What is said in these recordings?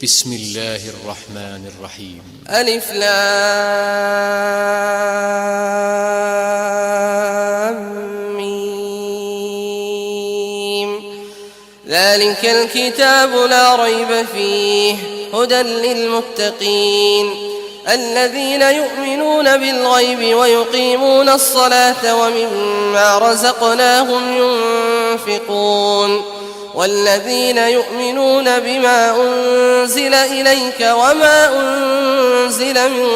بسم الله الرحمن الرحيم. ألف لام ميم. ذلك الكتاب لا ريب فيه هدى للمتقين الذين يؤمنون بالغيب ويقيمون الصلاة ومما رزقناهم ينفقون والذين يؤمنون بما أنزل إليك وما أنزل من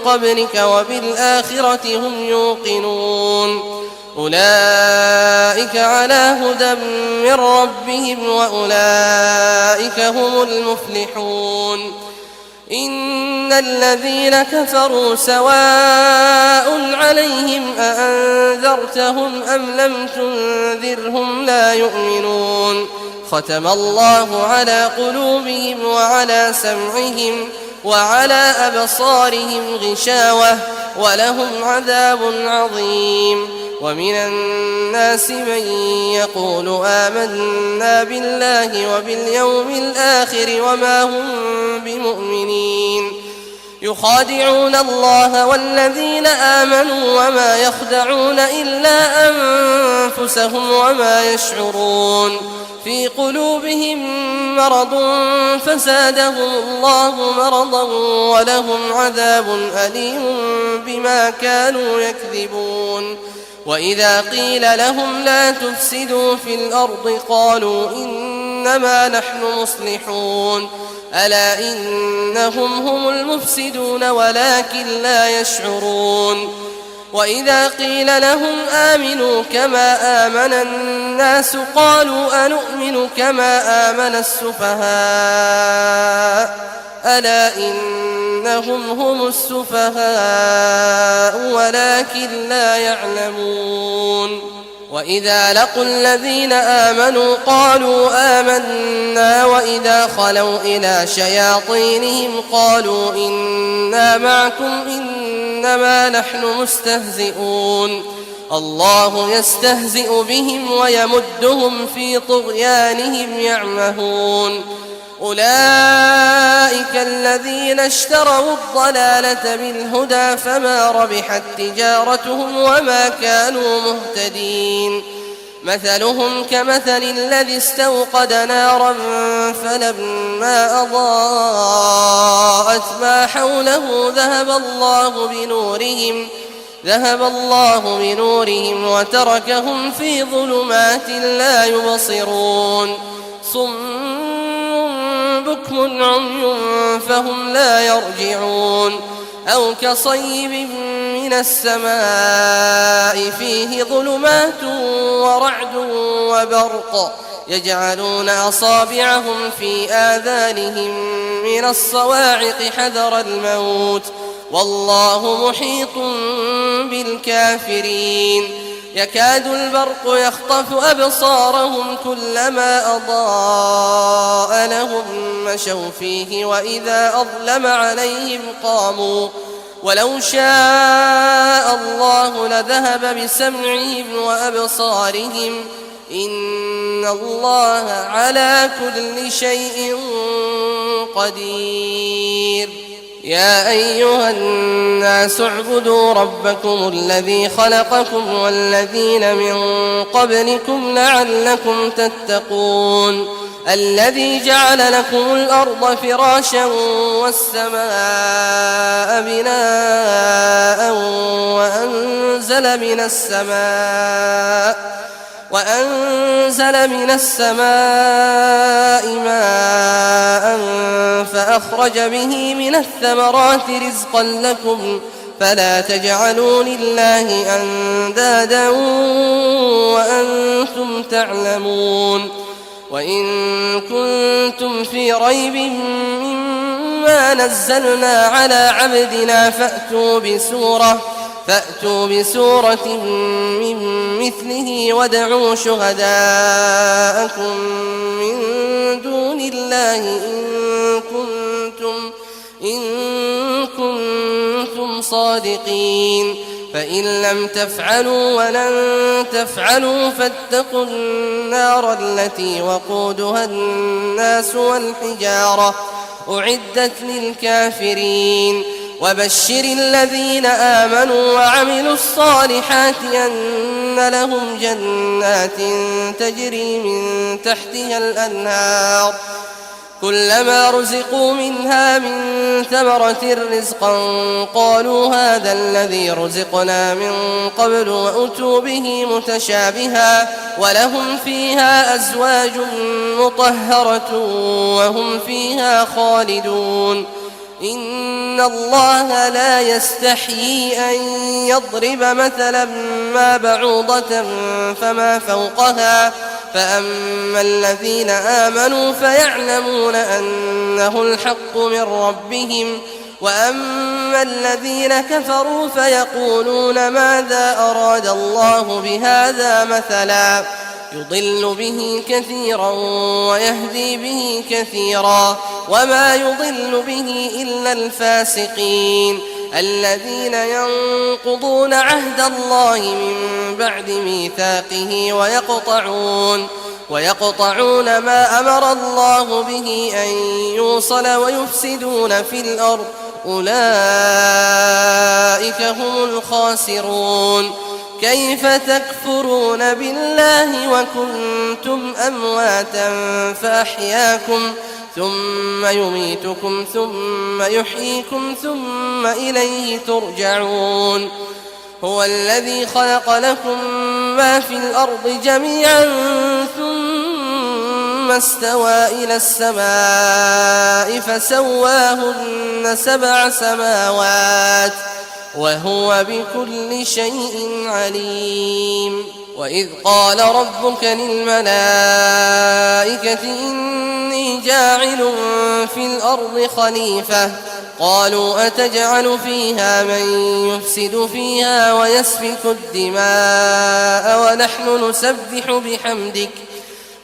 قبلك وبالآخرة هم يوقنون أولئك على هدى من ربهم وأولئك هم المفلحون. إن الذين كفروا سواء عليهم أأنذرتهم أم لم تنذرهم لا يؤمنون ختم الله على قلوبهم وعلى سمعهم وعلى أبصارهم غشاوة ولهم عذاب عظيم. ومن الناس من يقول آمنا بالله وباليوم الآخر وما هم بمؤمنين يخادعون الله والذين آمنوا وما يخدعون إلا أنفسهم وما يشعرون. في قلوبهم مرض فزادهم الله مرضا ولهم عذاب أليم بما كانوا يكذبون. وإذا قيل لهم لا تفسدوا في الأرض قالوا إنما نحن مصلحون ألا إنهم هم المفسدون ولكن لا يشعرون. وإذا قيل لهم آمنوا كما آمن الناس قالوا أنؤمن كما آمن السفهاء ألا إنهم هم السفهاء ولكن لا يعلمون. وإذا لقوا الذين آمنوا قالوا آمنا وإذا خلوا إلى شياطينهم قالوا إنا معكم إنما نحن مستهزئون الله يستهزئ بهم ويمدهم في طغيانهم يعمهون. أولئك الذين اشتروا الضلالة بالهدى فما ربحت تجارتهم وما كانوا مهتدين. مثلهم كمثل الذي استوقد نارا فلما أضاءت ما حوله ذهب الله بنورهم وتركهم في ظلمات لا يبصرون بكم عمي فهم لا يرجعون. أو كصيب من السماء فيه ظلمات ورعد وبرق يجعلون أصابعهم في آذانهم من الصواعق حذر الموت والله محيط بالكافرين. يكاد البرق يخطف أبصارهم كلما أضاء لهم مشوا فيه وإذا أظلم عليهم قاموا ولو شاء الله لذهب بسمعهم وأبصارهم إن الله على كل شيء قدير. يا أيها الناس اعبدوا ربكم الذي خلقكم والذين من قبلكم لعلكم تتقون الذي جعل لكم الأرض فراشا والسماء بناء وأنزل من السماء ماء فأخرج به من الثمرات رزقا لكم فلا تجعلوا لله أندادا وأنتم تعلمون. وإن كنتم في ريب مما نزلنا على عبدنا فأتوا بسورة من مثله وادعوا شهداءكم من دون الله إن كنتم صادقين. فإن لم تفعلوا ولن تفعلوا فاتقوا النار التي وقودها الناس والحجارة أعدت للكافرين وبشر الذين آمنوا وعملوا الصالحات أن لهم جنات تجري من تحتها الأنهار كلما رزقوا منها من ثمرة رزقا قالوا هذا الذي رزقنا من قبل وأتوا به متشابها ولهم فيها أزواج مطهرة وهم فيها خالدون إن الله لا يستحيي أن يضرب مثلا ما بعوضة فما فوقها فأما الذين آمنوا فيعلمون أنه الحق من ربهم وأما الذين كفروا فيقولون ماذا أراد الله بهذا مثلا يضل به كثيرا ويهدي به كثيرا وما يضل به إلا الفاسقين الذين ينقضون عهد الله من بعد ميثاقه ويقطعون ما أمر الله به أن يوصل ويفسدون في الأرض أولئك هم الخاسرون كيف تكفرون بالله وكنتم أمواتا فأحياكم ثم يميتكم ثم يحييكم ثم إليه ترجعون هو الذي خلق لكم ما في الأرض جميعا ثم استوى إلى السماء فسواهن 7 سماوات وهو بكل شيء عليم وإذ قال ربك للملائكة إني جاعل في الأرض خليفة قالوا أتجعل فيها من يفسد فيها ويسفك الدماء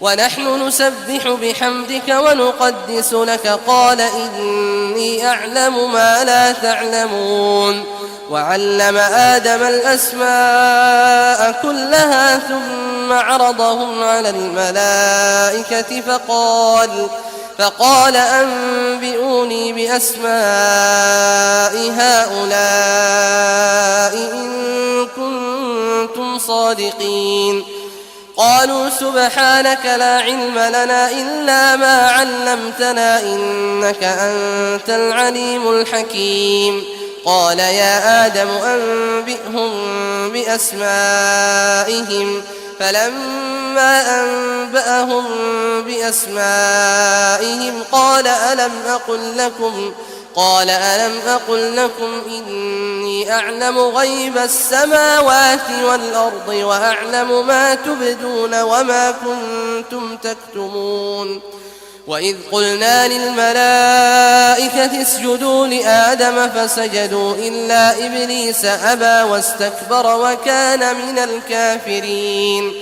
ونحن نسبح بحمدك ونقدس لك قال إني أعلم ما لا تعلمون وعلم آدم الأسماء كلها ثم عرضهم على الملائكة فقال أنبئوني بأسماء هؤلاء إن كنتم صادقين قالوا سبحانك لا علم لنا إلا ما علمتنا إنك أنت العليم الحكيم قال يا آدم أنبئهم بأسمائهم فلما أنبأهم بأسمائهم قال ألم أقل لكم إني أعلم غيب السماوات والأرض وأعلم ما تبدون وما كنتم تكتمون وإذ قلنا للملائكة اسجدوا لآدم فسجدوا إلا إبليس أبى واستكبر وكان من الكافرين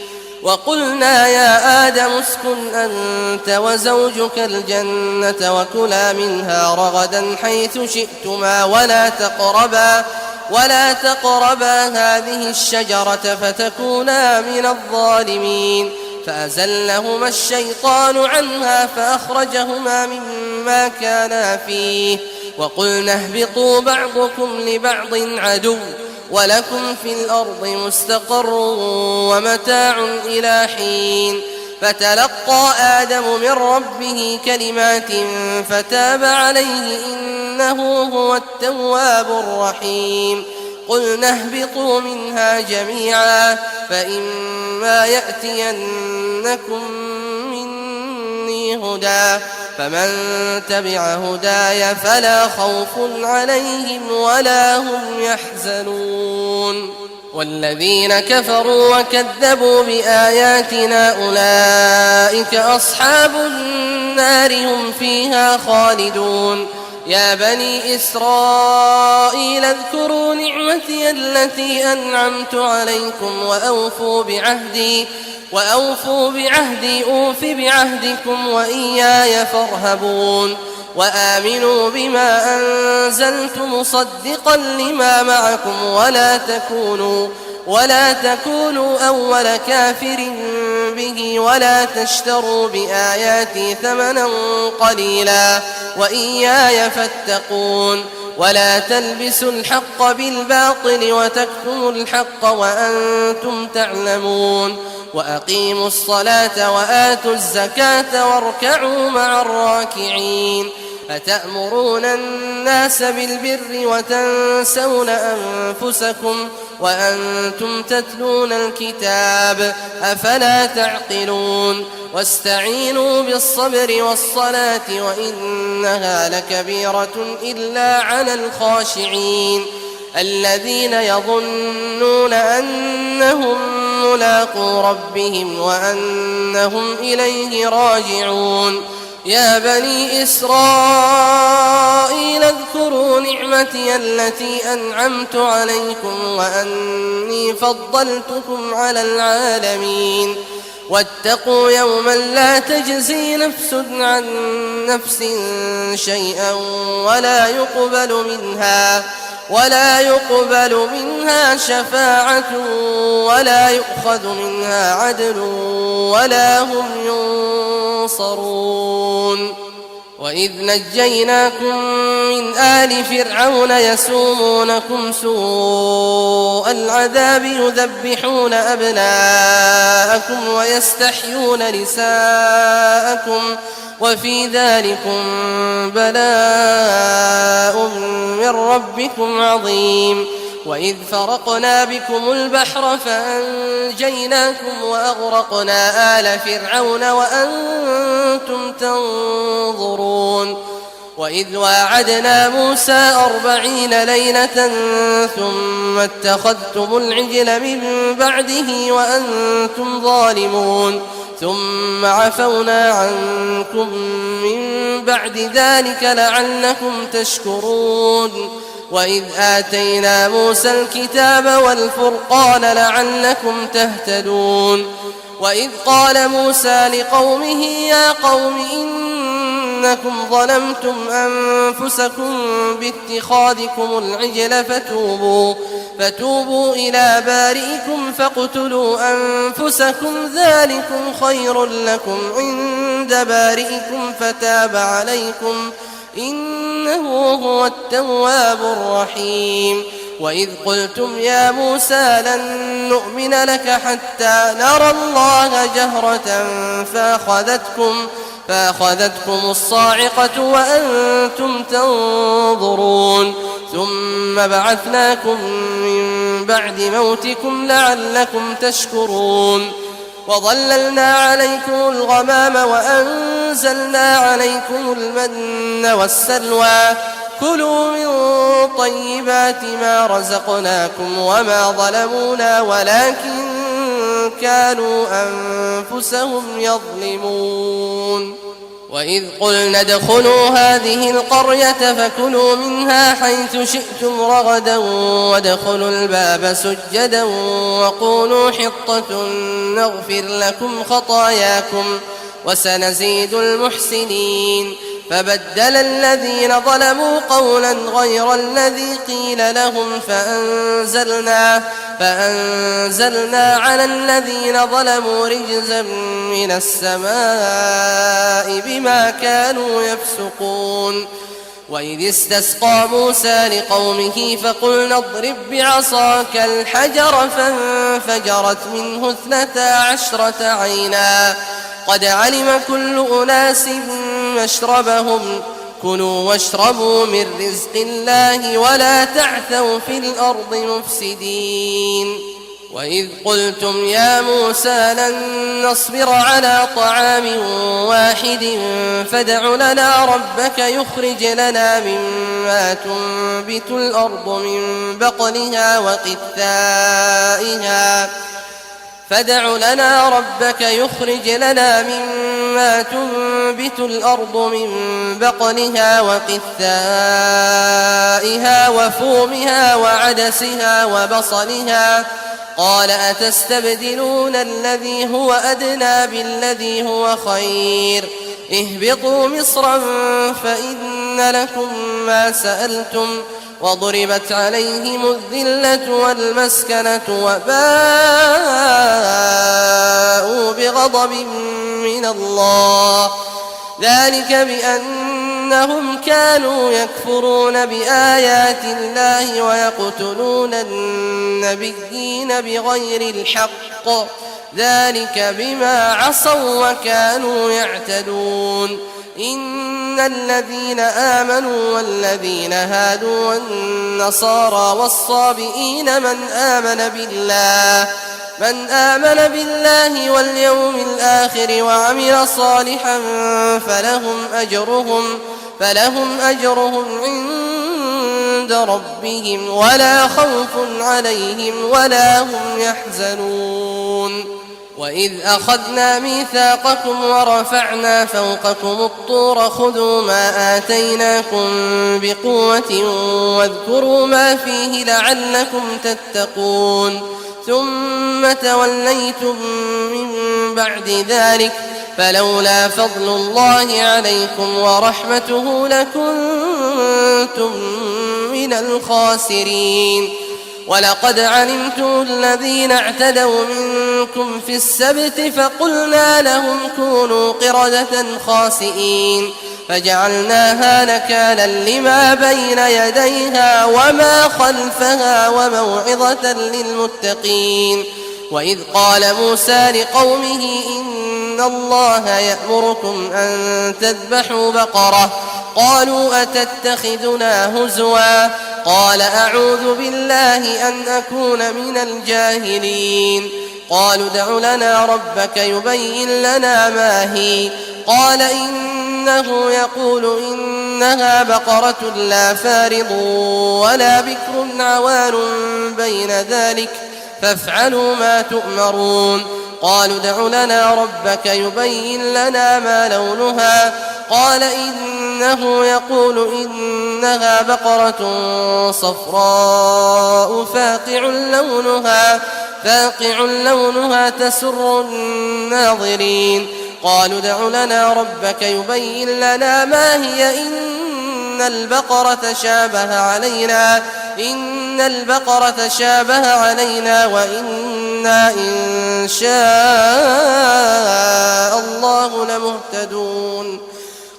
وقلنا يا آدم اسكن أنت وزوجك الجنة وكلا منها رغدا حيث شئتما ولا تقربا هذه الشجرة فتكونا من الظالمين فأزلهما الشيطان عنها فأخرجهما مما كانا فيه وقلنا اهبطوا بعضكم لبعض عدو ولكم في الأرض مستقر ومتاع إلى حين فتلقى آدم من ربه كلمات فتاب عليه إنه هو التواب الرحيم قلنا اهبطوا منها جميعا فإما يأتينكم مني هدى فمن تبع هداي فلا خوف عليهم ولا هم يحزنون والذين كفروا وكذبوا بآياتنا أولئك أصحاب النار هم فيها خالدون يا بني إسرائيل اذكروا نعمتي التي أنعمت عليكم وأوفوا بعهدي أوف بعهدكم وإياي فارهبون وآمنوا بما أنزلت مصدقا لما معكم ولا تكونوا أول كافر به ولا تشتروا بآياتي ثمنا قليلا وإياي فاتقون ولا تلبسوا الحق بالباطل وتكتموا الحق وأنتم تعلمون وأقيموا الصلاة وآتوا الزكاة واركعوا مع الراكعين أتأمرون الناس بالبر وتنسون أنفسكم وأنتم تتلون الكتاب أفلا تعقلون واستعينوا بالصبر والصلاة وإنها لكبيرة إلا على الخاشعين الذين يظنون أنهم ملاقو ربهم وأنهم إليه راجعون يا بني إسرائيل اذكروا نعمتي التي أنعمت عليكم وأني فضلتكم على العالمين واتقوا يوما لا تجزي نفس عن نفس شيئا ولا يقبل منها شفاعة ولا يؤخذ منها عدل ولا هم ينصرون وإذ نجيناكم من آل فرعون يسومونكم سوء العذاب يذبحون أبناءكم ويستحيون نساءكم وفي ذلكم بلاء من ربكم عظيم وإذ فرقنا بكم البحر فأنجيناكم وأغرقنا آل فرعون وأنتم تنظرون وإذ واعدنا موسى 40 ليلة ثم اتخذتم العجل من بعده وأنتم ظالمون ثم عفونا عنكم من بعد ذلك لعلكم تشكرون وإذ آتينا موسى الكتاب والفرقان لعلكم تهتدون وإذ قال موسى لقومه يا قوم إنكم ظلمتم أنفسكم باتخاذكم العجل فتوبوا إلى بارئكم فاقتلوا أنفسكم ذلكم خير لكم عند بارئكم فتاب عليكم إنه هو التواب الرحيم وإذ قلتم يا موسى لن نؤمن لك حتى نرى الله جهرة فأخذتكم الصاعقة وأنتم تنظرون ثم بعثناكم من بعد موتكم لعلكم تشكرون وظللنا عليكم الغمام وأنزلنا عليكم المن والسلوى كلوا من طيبات ما رزقناكم وما ظلمونا ولكن كانوا أنفسهم يظلمون وإذ قلنا ادخلوا هذه القرية فكلوا منها حيث شئتم رغدا وادخلوا الباب سجدا وقولوا حطة نغفر لكم خطاياكم وسنزيد المحسنين فبدل الذين ظلموا قولا غير الذي قيل لهم فأنزلنا على الذين ظلموا رجزا من السماء بما كانوا يفسقون وإذ استسقى موسى لقومه فقلنا اضرب بعصاك الحجر فانفجرت منه 12 عينا قد علم كل أناس مشربهم كلوا واشربوا من رزق الله ولا تعثوا في الأرض مفسدين وإذ قلتم يا موسى لن نصبر على طعام واحد فادع لنا ربك يخرج لنا مما تنبت الأرض من بقلها وقثائها فادع لنا ربك يخرج لنا مما تنبت الأرض من بقلها وقثائها وفومها وعدسها وبصلها قال أتستبدلون الذي هو أدنى بالذي هو خير اهبطوا مصرا فإن لكم ما سألتم وضربت عليهم الذلة والمسكنة وباءوا بغضب من الله ذلك بأنهم كانوا يكفرون بآيات الله ويقتلون النبيين بغير الحق ذلك بما عصوا وكانوا يعتدون إن الذين آمنوا والذين هادوا والنصارى والصابئين من آمن بالله واليوم الآخر وعمل صالحا فلهم أجرهم عند ربهم ولا خوف عليهم ولا هم يحزنون وإذ أخذنا ميثاقكم ورفعنا فوقكم الطور خذوا ما آتيناكم بقوة واذكروا ما فيه لعلكم تتقون ثم توليتم من بعد ذلك فلولا فضل الله عليكم ورحمته لكنتم من الخاسرين ولقد علمتم الذين اعتدوا منكم في السبت فقلنا لهم كونوا قردة خاسئين فجعلناها نكالا لما بين يديها وما خلفها وموعظة للمتقين وإذ قال موسى لقومه إن الله يأمركم أن تذبحوا بقرة قالوا أتتخذنا هزوا قال أعوذ بالله أن أكون من الجاهلين قالوا ادع لنا ربك يبين لنا ما هي قال إنه يقول إنها بقرة لا فارض ولا بكر عوان بين ذلك فافعلوا ما تؤمرون قالوا ادع لنا ربك يبين لنا ما لونها قال إنه يقول إنها بقرة صفراء فاقع لونها تسر الناظرين قالوا ادع لنا ربك يبين لنا ما هي إن البقرة شابه علينا وإنا إن شاء الله لمهتدون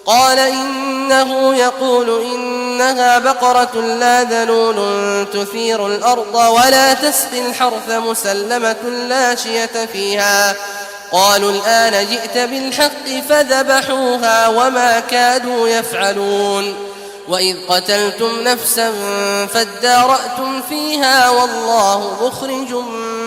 قال إنه يقول إنها بقرة لا ذلول تثير الأرض ولا تسقي الحرث مسلمة لا شية فيها قالوا الآن جئت بالحق فذبحوها وما كادوا يفعلون وإذ قتلتم نفسا فادارأتم فيها والله مخرج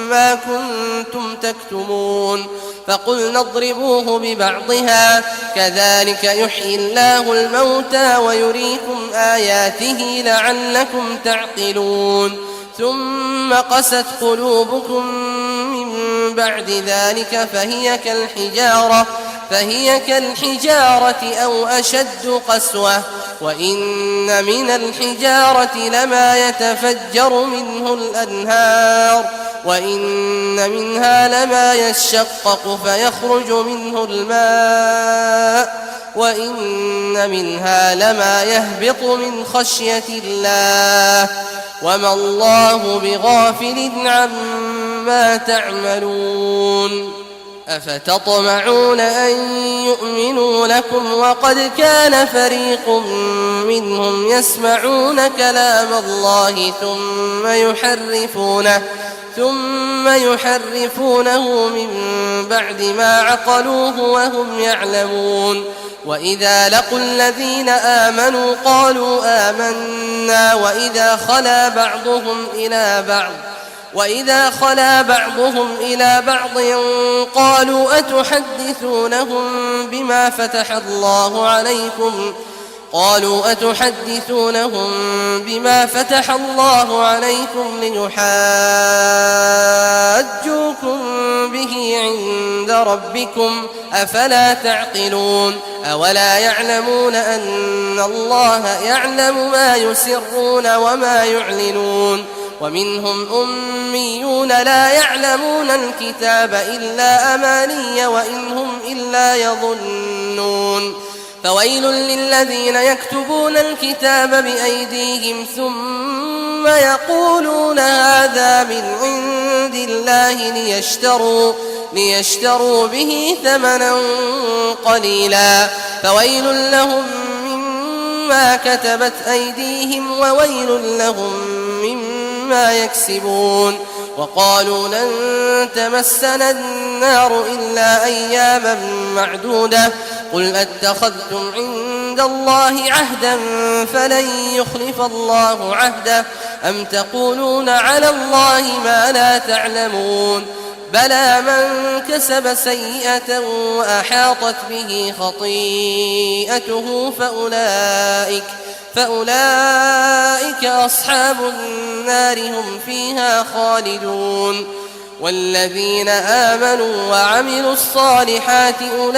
ما كنتم تكتمون فقلنا اضربوه ببعضها كذلك يحيي الله الموتى ويريكم آياته لعلكم تعقلون ثم قست قلوبكم من بعد ذلك فهي كالحجارة أو أشد قسوة وإن من الحجارة لما يتفجر منه الأنهار وإن منها لما يشقق فيخرج منه الماء وإن منها لما يهبط من خشية الله وما الله بغافل عما تعملون أفتطمعون أن يؤمنوا لكم وقد كان فريق منهم يسمعون كلام الله ثم يحرفونه من بعد ما عقلوه وهم يعلمون وإذا لقوا الذين آمنوا قالوا آمنا وإذا خلا بعضهم إلى بعض قالوا أتحدثونهم بما فتح الله عليكم ليحاجوكم به عند ربكم أفلا تعقلون أولا يعلمون أن الله يعلم ما يسرون وما يعلنون ومنهم أميون لا يعلمون الكتاب إلا أماني وإن هم إلا يظنون فويل للذين يكتبون الكتاب بأيديهم ثم يقولون هذا من عند الله ليشتروا به ثمنا قليلا فويل لهم مما كتبت أيديهم وويل لهم مما يكسبون وقالوا لن تمسنا النار إلا أياما معدودة قل أتخذتم عند الله عهدا فلن يخلف الله عهده أم تقولون على الله ما لا تعلمون بلى من كسب سيئة وأحاطت به خطيئته فأولئك أصحاب النار هم فيها خالدون والذين آمنوا وعملوا الصالحات أولئك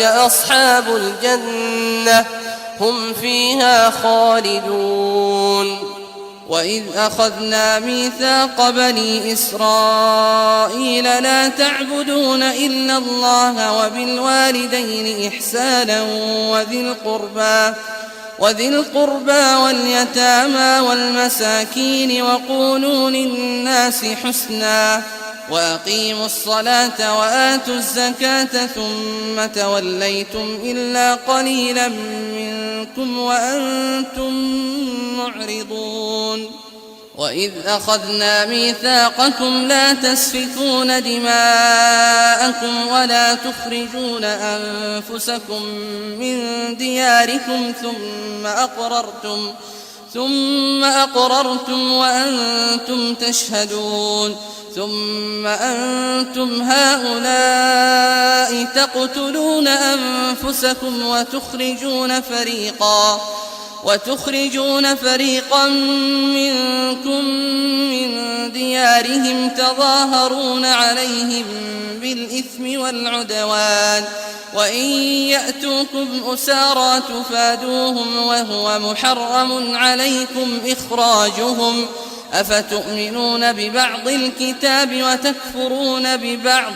أصحاب الجنة هم فيها خالدون وإذ أخذنا ميثاق بني إسرائيل لا تعبدون إلا الله وبالوالدين إحسانا وذي القربى واليتامى والمساكين وقولوا للناس حسنا وأقيموا الصلاة وآتوا الزكاة ثم توليتم إلا قليلا منكم وأنتم معرضون وإذ أخذنا ميثاقكم لا تسفكون دماءكم ولا تخرجون أنفسكم من دياركم ثم أقررتم وأنتم تشهدون ثم أنتم هؤلاء تقتلون أنفسكم وتخرجون فريقا منكم من ديارهم تظاهرون عليهم بالإثم والعدوان وإن يأتوكم أسارى تفادوهم وهو محرم عليكم إخراجهم أفتؤمنون ببعض الكتاب وتكفرون ببعض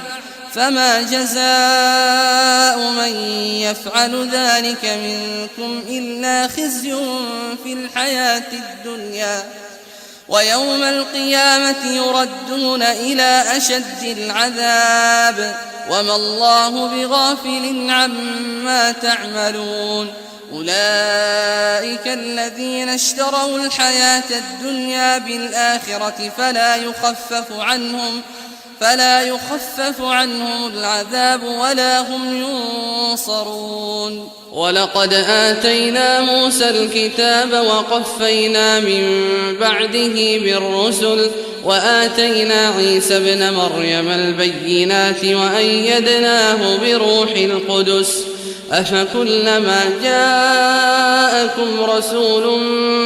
فما جزاء من يفعل ذلك منكم إلا خزي في الحياة الدنيا ويوم القيامة يردون إلى أشد العذاب وما الله بغافل عما تعملون أولئك الذين اشتروا الحياة الدنيا بالآخرة فلا يخفف عنهم العذاب ولا هم ينصرون ولقد آتينا موسى الكتاب وقفينا من بعده بالرسل وآتينا عيسى ابن مريم البينات وأيدناه بروح القدس أفكلما جاءكم رسول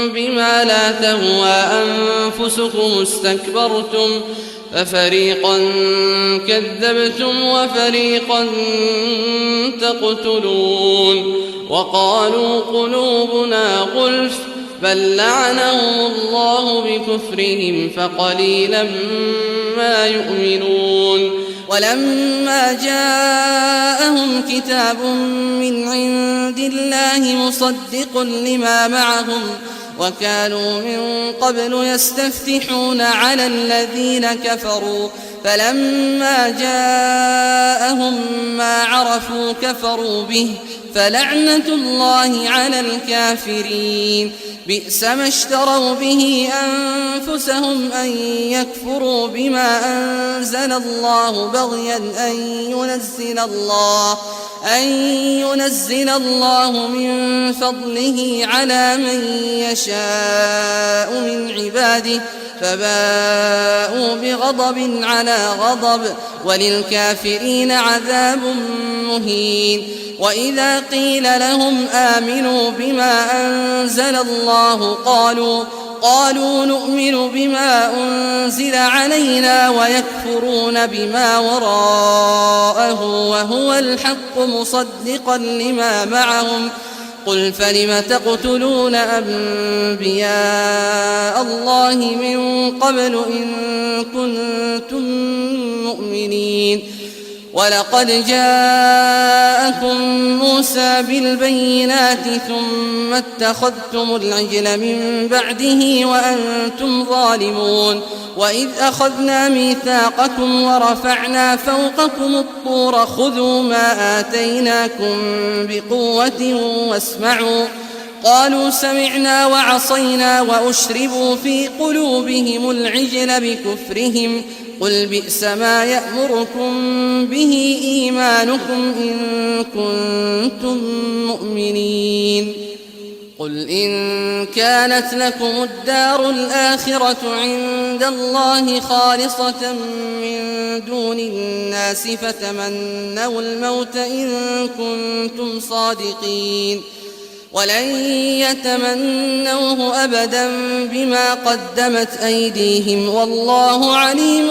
بما لا تهوى أنفسكم استكبرتم ففريقا كذبتم وفريقا تقتلون وقالوا قلوبنا غلف بل لعنهم الله بكفرهم فقليلا ما يؤمنون ولما جاءهم كتاب من عند الله مصدق لما معهم وكانوا من قبل يستفتحون على الذين كفروا فلما جاءهم ما عرفوا كفروا به فلعنة الله على الكافرين بئس ما اشتروا به أنفسهم أن يكفروا بما أنزل الله بغيا أن ينزل الله من فضله على من يشاء من عباده فباءوا بغضب على غضب وللكافرين عذاب مهين وإذا قيل لهم آمنوا بما أنزل الله قالوا نؤمن بما أنزل علينا ويكفرون بما وراءه وهو الحق مصدقا لما معهم قل فلم تقتلون أنبياء الله من قبل إن كنتم مؤمنين ولقد جاءكم موسى بالبينات ثم اتخذتم العجل من بعده وأنتم ظالمون وإذ أخذنا ميثاقكم ورفعنا فوقكم الطور خذوا ما آتيناكم بقوة واسمعوا قالوا سمعنا وعصينا وأشربوا في قلوبهم العجل بكفرهم قل بئس ما يأمركم به إيمانكم إن كنتم مؤمنين قل إن كانت لكم الدار الآخرة عند الله خالصة من دون الناس فتمنوا الموت إن كنتم صادقين ولن يتمنوه أبدا بما قدمت أيديهم والله عليم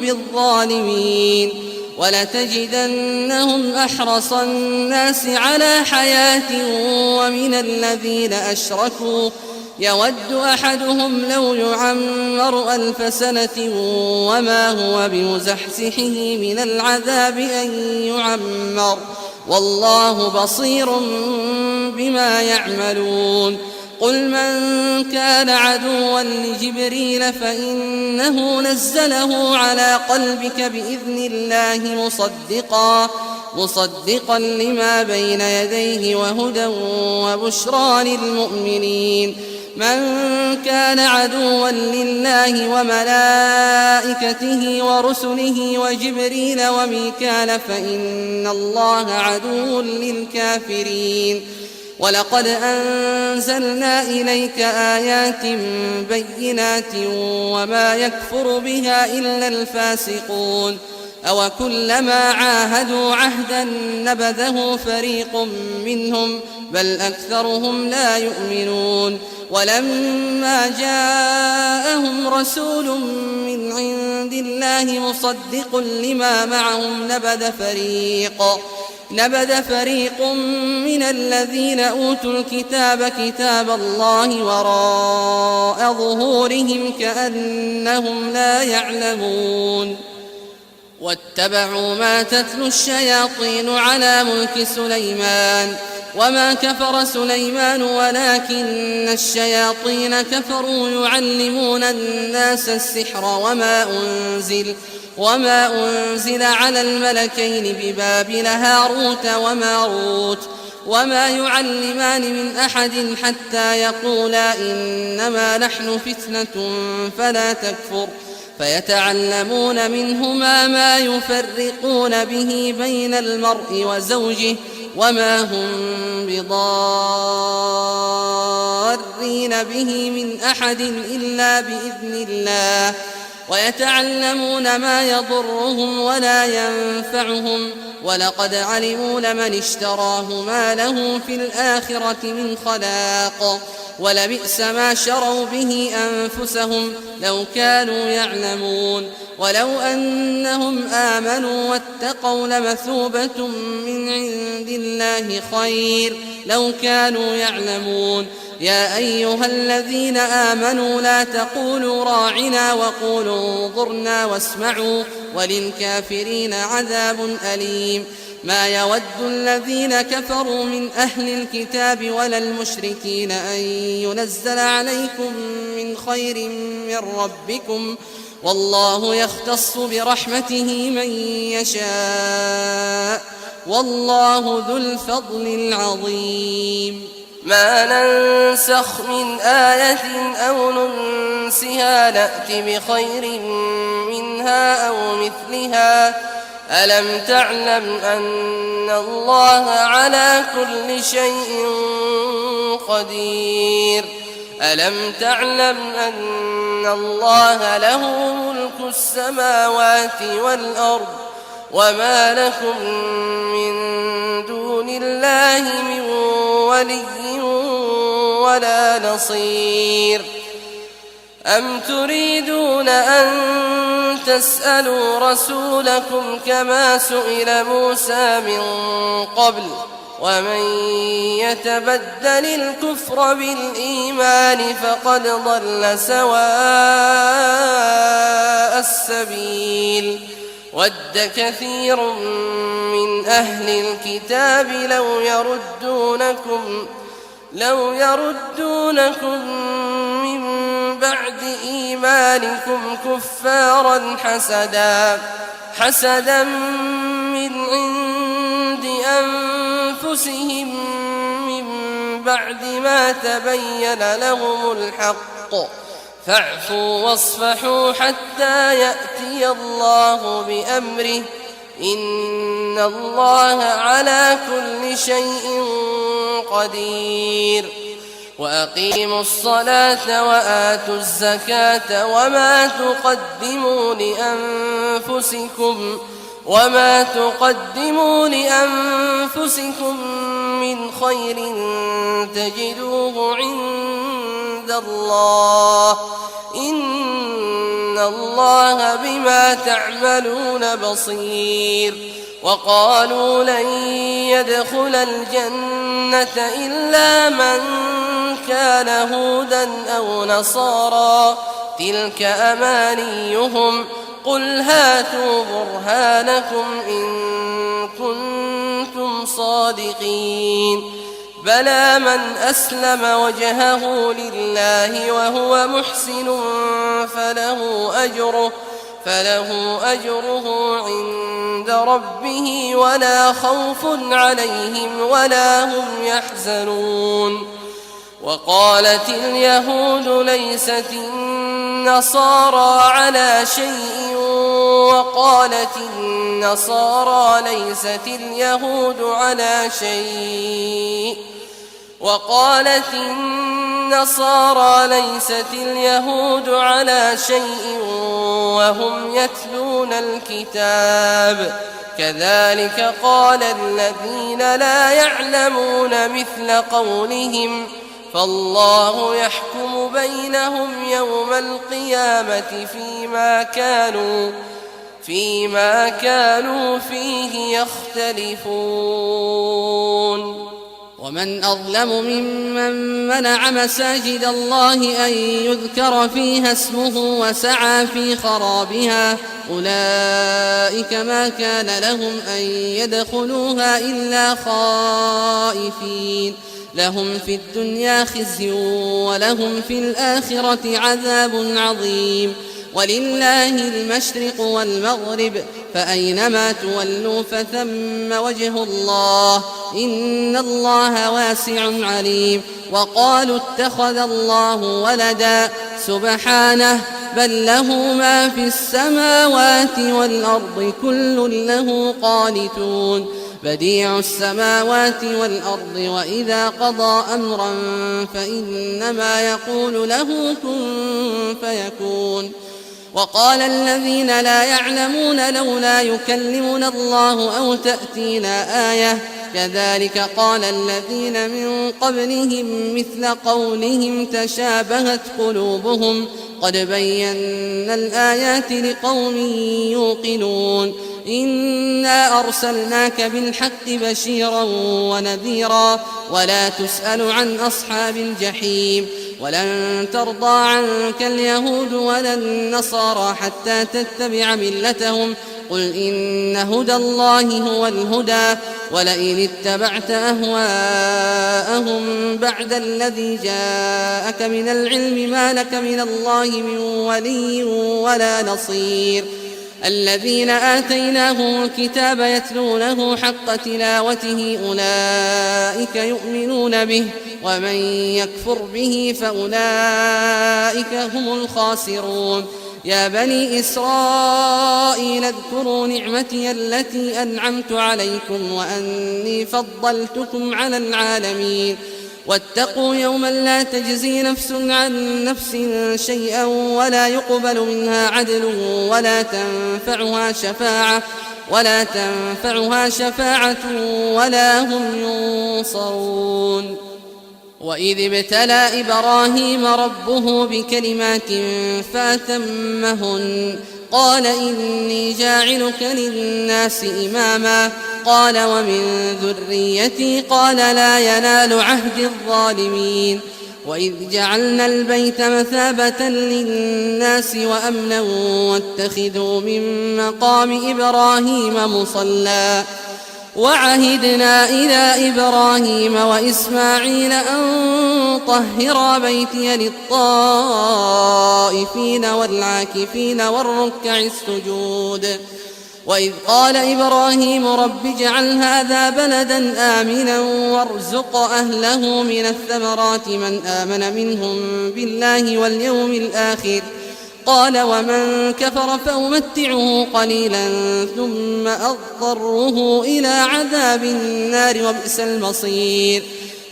بالظالمين ولتجدنهم أحرص الناس على حياة ومن الذين أشركوا يود أحدهم لو يعمر 1000 سنة وما هو بمزحزحه من العذاب أن يعمر والله بصير بما يعملون قل من كان عدوا لجبريل فإنه نزله على قلبك بإذن الله مصدقا لما بين يديه وهدى وبشرى للمؤمنين من كان عدوا لله وملائكته ورسله وجبريل وميكال فإن الله عدو للكافرين ولقد أنزلنا إليك آيات بينات وما يكفر بها إلا الفاسقون أو كلما عاهدوا عهدا نبذه فريق منهم بل أكثرهم لا يؤمنون ولما جاءهم رسول من عند الله مصدق لما معهم نبذ فريق من الذين أوتوا الكتاب كتاب الله وراء ظهورهم كأنهم لا يعلمون واتبعوا ما تتلو الشياطين على ملك سليمان وما كفر سليمان ولكن الشياطين كفروا يعلمون الناس السحر وما أنزل على الملكين ببابل هاروت وماروت وما يعلمان من أحد حتى يقولا إنما نحن فتنة فلا تكفر فيتعلمون منهما ما يفرقون به بين المرء وزوجه وما هم بضارين به من أحد إلا بإذن الله ويتعلمون ما يضرهم ولا ينفعهم ولقد علموا لمن اشتراه ما له في الآخرة من خلاق ولبئس ما شروا به أنفسهم لو كانوا يعلمون ولو أنهم آمنوا واتقوا لمثوبة من عند الله خير لو كانوا يعلمون يا أيها الذين آمنوا لا تقولوا راعنا وقولوا انظرنا واسمعوا وللكافرين عذاب أليم ما يود الذين كفروا من أهل الكتاب ولا المشركين أن ينزل عليكم من خير من ربكم والله يختص برحمته من يشاء والله ذو الفضل العظيم ما ننسخ من آية أو ننسها نأت بخير منها أو مثلها ألم تعلم أن الله على كل شيء قدير ألم تعلم أن الله له ملك السماوات والأرض وما لكم من دون الله من ولي ولا نصير أم تريدون أن تسألوا رسولكم كما سئل موسى من قبل ومن يتبدل الكفر بالإيمان فقد ضل سواء السبيل ود كثير من أهل الكتاب لو يردونكم من بعد إيمانكم كفارا حسدا من عند أنفسهم من بعد ما تبين لهم الحق فاعفوا واصفحوا حتى يأتي الله بأمره إن الله على كل شيء قدير وأقيموا الصلاة وآتوا الزكاة وما تقدموا لأنفسكم من خير تجدوه عند الله إن الله بما تعملون بصير وقالوا لن يدخل الجنة إلا من كان هودا أو نصارى تلك أمانيهم قل هاتوا برهانكم إن كنتم صادقين بلى من أسلم وجهه لله وهو محسن فله أجره عند ربه ولا خوف عليهم ولا هم يحزنون وقالت اليهود ليست النصارى على شيء وقالت النصارى ليست اليهود على شيء وهم يتلون الكتاب كذلك قال الذين لا يعلمون مثل قولهم فالله يحكم بينهم يوم القيامة فيما كانوا فيه يختلفون ومن أظلم ممن منع مساجد الله أن يذكر فيها اسمه وسعى في خرابها أولئك ما كان لهم أن يدخلوها إلا خائفين لهم في الدنيا خزي ولهم في الآخرة عذاب عظيم ولله المشرق والمغرب فأينما تولوا فثم وجه الله إن الله واسع عليم وقالوا اتخذ الله ولدا سبحانه بل له ما في السماوات والأرض كل له قانتون بديع السماوات والأرض وإذا قضى أمرا فإنما يقول له كن فيكون وقال الذين لا يعلمون لولا يكلمنا الله أو تأتينا آية كذلك قال الذين من قبلهم مثل قولهم تشابهت قلوبهم قد بينا الآيات لقوم يوقنون إنا أرسلناك بالحق بشيرا ونذيرا ولا تسأل عن أصحاب الجحيم ولن ترضى عنك اليهود ولا النصارى حتى تتبع ملتهم قل إن هدى الله هو الهدى ولئن اتبعت أهواءهم بعد الذي جاءك من العلم ما لك من الله من ولي ولا نصير الذين آتيناهم الكتاب يتلونه حق تلاوته أولئك يؤمنون به ومن يكفر به فأولئك هم الخاسرون يا بني إسرائيل اذكروا نعمتي التي أنعمت عليكم وأني فضلتكم على العالمين واتقوا يوما لا تجزي نفس عن نفس شيئا ولا يقبل منها عدل ولا تنفعها شفاعة ولا هم ينصرون وإذ ابتلى إبراهيم ربه بكلمات فأتمهن قال إني جاعلك للناس إماما قال ومن ذريتي قال لا ينال عهد الظالمين وإذ جعلنا البيت مثابة للناس وأمنا واتخذوا من مقام إبراهيم مصلى وعهدنا إلى إبراهيم وإسماعيل أن طهرا بيتي للطائفين والعاكفين والركع السجود وإذ قال إبراهيم رب اجعل هذا بلدا آمنا وارزق أهله من الثمرات من آمن منهم بالله واليوم الآخر قال ومن كفر فأمتعه قليلا ثم أضطره إلى عذاب النار وبئس المصير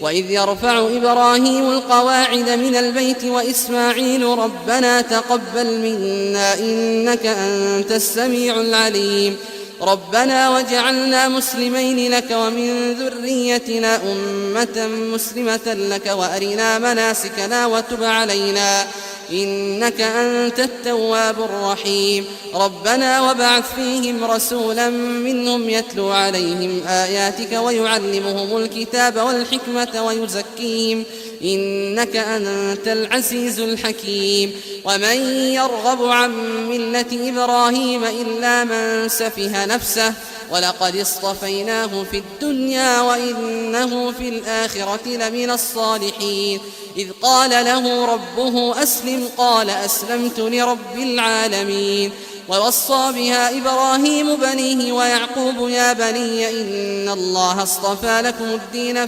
وإذ يرفع إبراهيم القواعد من البيت وإسماعيل ربنا تقبل منا إنك أنت السميع العليم ربنا وجعلنا مسلمين لك ومن ذريتنا أمة مسلمة لك وأرنا مناسكنا وتب علينا إنك أنت التواب الرحيم ربنا وابعث فيهم رسولا منهم يتلو عليهم آياتك ويعلمهم الكتاب والحكمة ويزكيهم إنك أنت العزيز الحكيم ومن يرغب عن ملة إبراهيم إلا من سفه نفسه ولقد اصطفيناه في الدنيا وإنه في الآخرة لمن الصالحين إذ قال له ربه أسلم قال أسلمت لرب العالمين ووصى بها إبراهيم بنيه ويعقوب يا بني إن الله اصطفى لكم الدين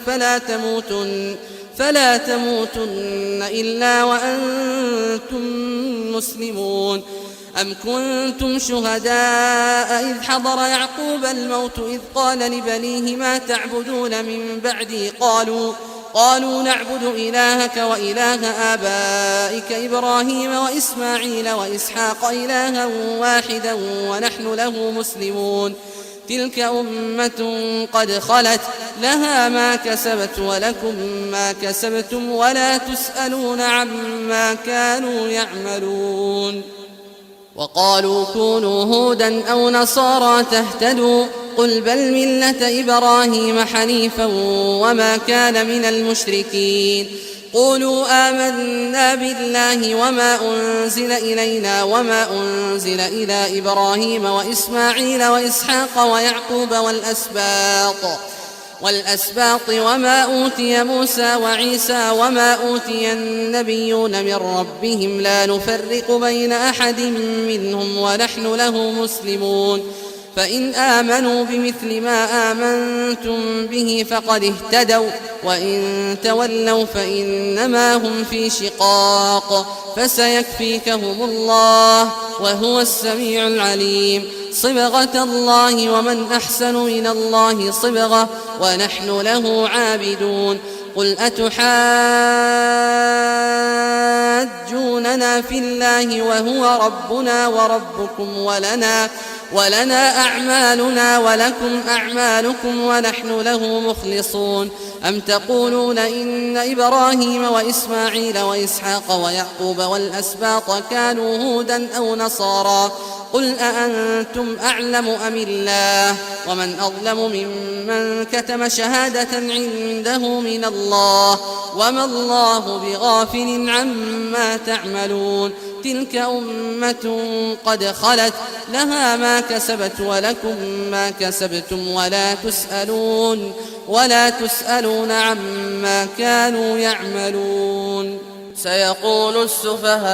فلا تموتن إلا وأنتم مسلمون أم كنتم شهداء إذ حضر يعقوب الموت إذ قال لبنيه ما تعبدون من بعدي قالوا نعبد إلهك وإله آبائك إبراهيم وإسماعيل وإسحاق إلها واحدا ونحن له مسلمون تلك أمة قد خلت لها ما كسبت ولكم ما كسبتم ولا تسألون عما كانوا يعملون وقالوا كونوا هودا أو نصارى تهتدوا قل بل ملة إبراهيم حنيفا وما كان من المشركين قولوا آمنا بالله وما أنزل إلينا وما أنزل إلى إبراهيم وإسماعيل وإسحاق ويعقوب والأسباط وما أوتي موسى وعيسى وما أوتي النبيون من ربهم لا نفرق بين أحد منهم ونحن له مسلمون فإن آمنوا بمثل ما آمنتم به فقد اهتدوا وإن تولوا فإنما هم في شقاق فسيكفيكهم الله وهو السميع العليم صبغة الله ومن أحسن من الله صبغة ونحن له عابدون قل أتحاجوننا في الله وهو ربنا وربكم ولنا أعمالنا ولكم أعمالكم ونحن له مخلصون أم تقولون إن إبراهيم وإسماعيل وإسحاق ويعقوب والأسباط كانوا هودا أو نصارى قل أأنتم أعلم أم الله ومن أظلم ممن كتم شهادة عنده من الله وما الله بغافل عما تعملون تلك أمة قد خلت لها ما كسبت ولكم ما كسبتم ولا تسألون عما كانوا يعملون سيقول السفهاء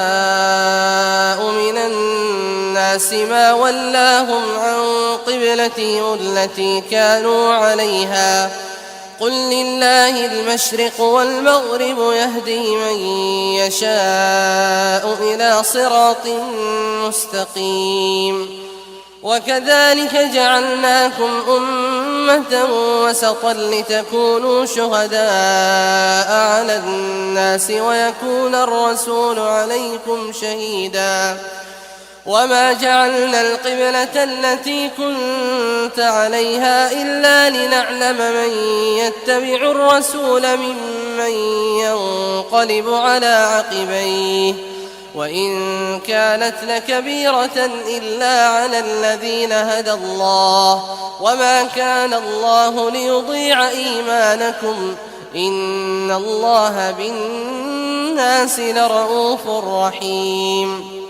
من الناس ما ولاهم عن قبلتهم التي كانوا عليها قل لله المشرق والمغرب يهدي من يشاء إلى صراط مستقيم وكذلك جعلناكم أمة وسطا لتكونوا شهداء على الناس ويكون الرسول عليكم شهيدا وما جعلنا القبلة التي كنت عليها إلا لنعلم من يتبع الرسول ممن ينقلب على عقبيه وإن كانت لكبيرة إلا على الذين هدى الله وما كان الله ليضيع إيمانكم إن الله بالناس لرءوف رحيم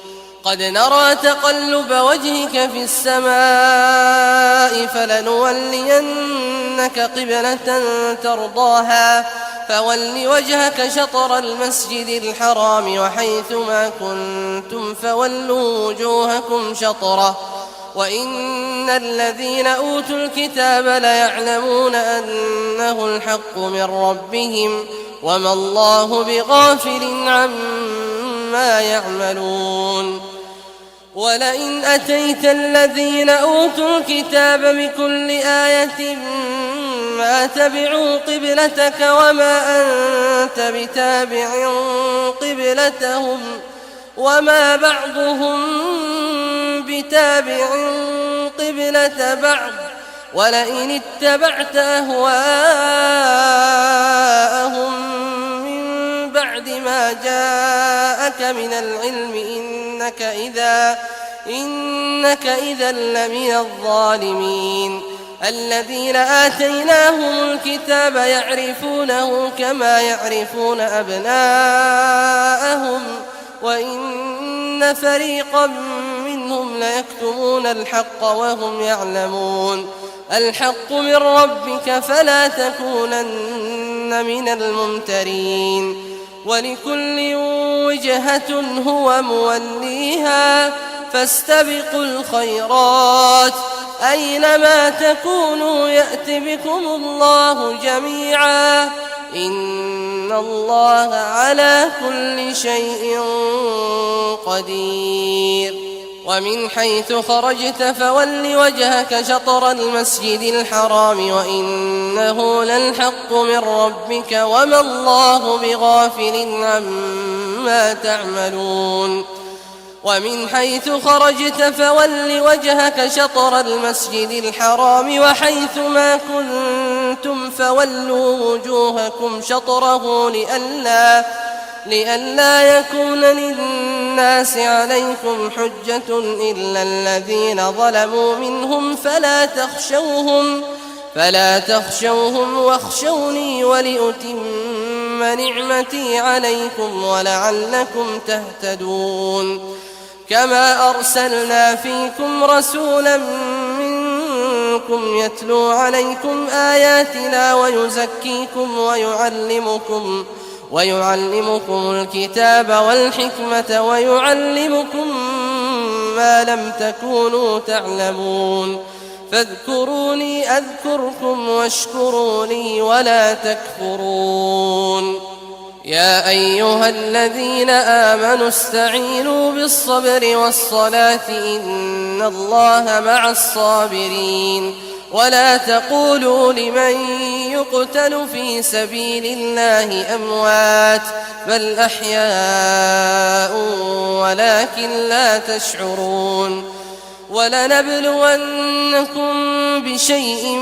قد نرى تقلب وجهك في السماء فلنولينك قبلة ترضاها فول وجهك شطر المسجد الحرام وحيثما كنتم فولوا وجوهكم شطره وإن الذين أوتوا الكتاب ليعلمون أنه الحق من ربهم وما الله بغافل عما يعملون ولئن أتيت الذين أوتوا الكتاب بكل آية ما تبعوا قبلتك وما أنت بتابع قبلتهم وما بعضهم بتابع قبلة بعض ولئن اتبعت أهواءهم من بعد ما جاءك من العلم إنك إذا لمن الظالمين الذين آتيناهم الكتاب يعرفونه كما يعرفون أبناءهم وإن فريقا منهم ليكتمون الحق وهم يعلمون الحق من ربك فلا تكونن من الممترين ولكل وجهة هو موليها فاستبقوا الخيرات أينما تكونوا يأت بكم الله جميعا إن الله على كل شيء قدير ومن حيث خرجت فول وجهك شطر المسجد الحرام وإنه للحق من ربك وما الله بغافل عما تعملون ومن حيث خرجت فول وجهك شطر المسجد الحرام وحيثما كنتم فولوا وجوهكم شطره لئلا يكون للناس عليكم حجة إلا الذين ظلموا منهم فلا تخشوهم واخشوني ولأتم نعمتي عليكم ولعلكم تهتدون كما أرسلنا فيكم رسولا منكم يتلو عليكم آياتنا ويزكيكم ويعلمكم الكتاب والحكمة ويعلمكم ما لم تكونوا تعلمون فاذكروني أذكركم واشكروا لي ولا تكفرون يا أيها الذين آمنوا استعينوا بالصبر والصلاة إن الله مع الصابرين ولا تقولوا لمن يقتل في سبيل الله أموات بل أحياء ولكن لا تشعرون ولنبلونكم بشيء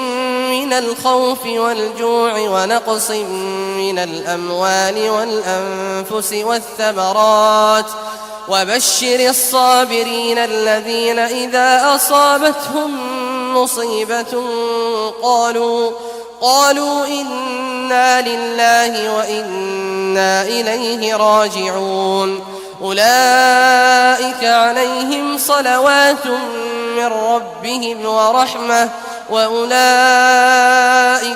من الخوف والجوع ونقص من الأموال والأنفس والثمرات وبشر الصابرين الذين إذا أصابتهم مصيبة قالوا إنا لله وإنا إليه راجعون أولئك عليهم صلوات من ربهم ورحمة وأولئك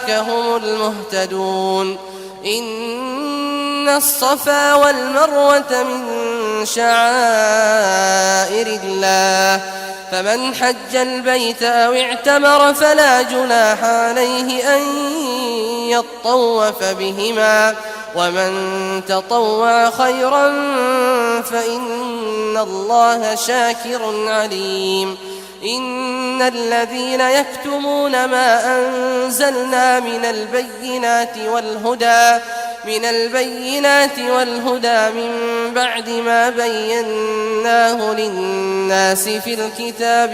هم المهتدون إن الصفا والمروة من شعائر الله فمن حج البيت أو اعتمر فلا جناح عليه أن يطوف بهما ومن تطوع خيرا فإن الله شاكر عليم إن الذين يكتمون ما أنزلنا من البينات والهدى من بعد ما بيناه للناس في الكتاب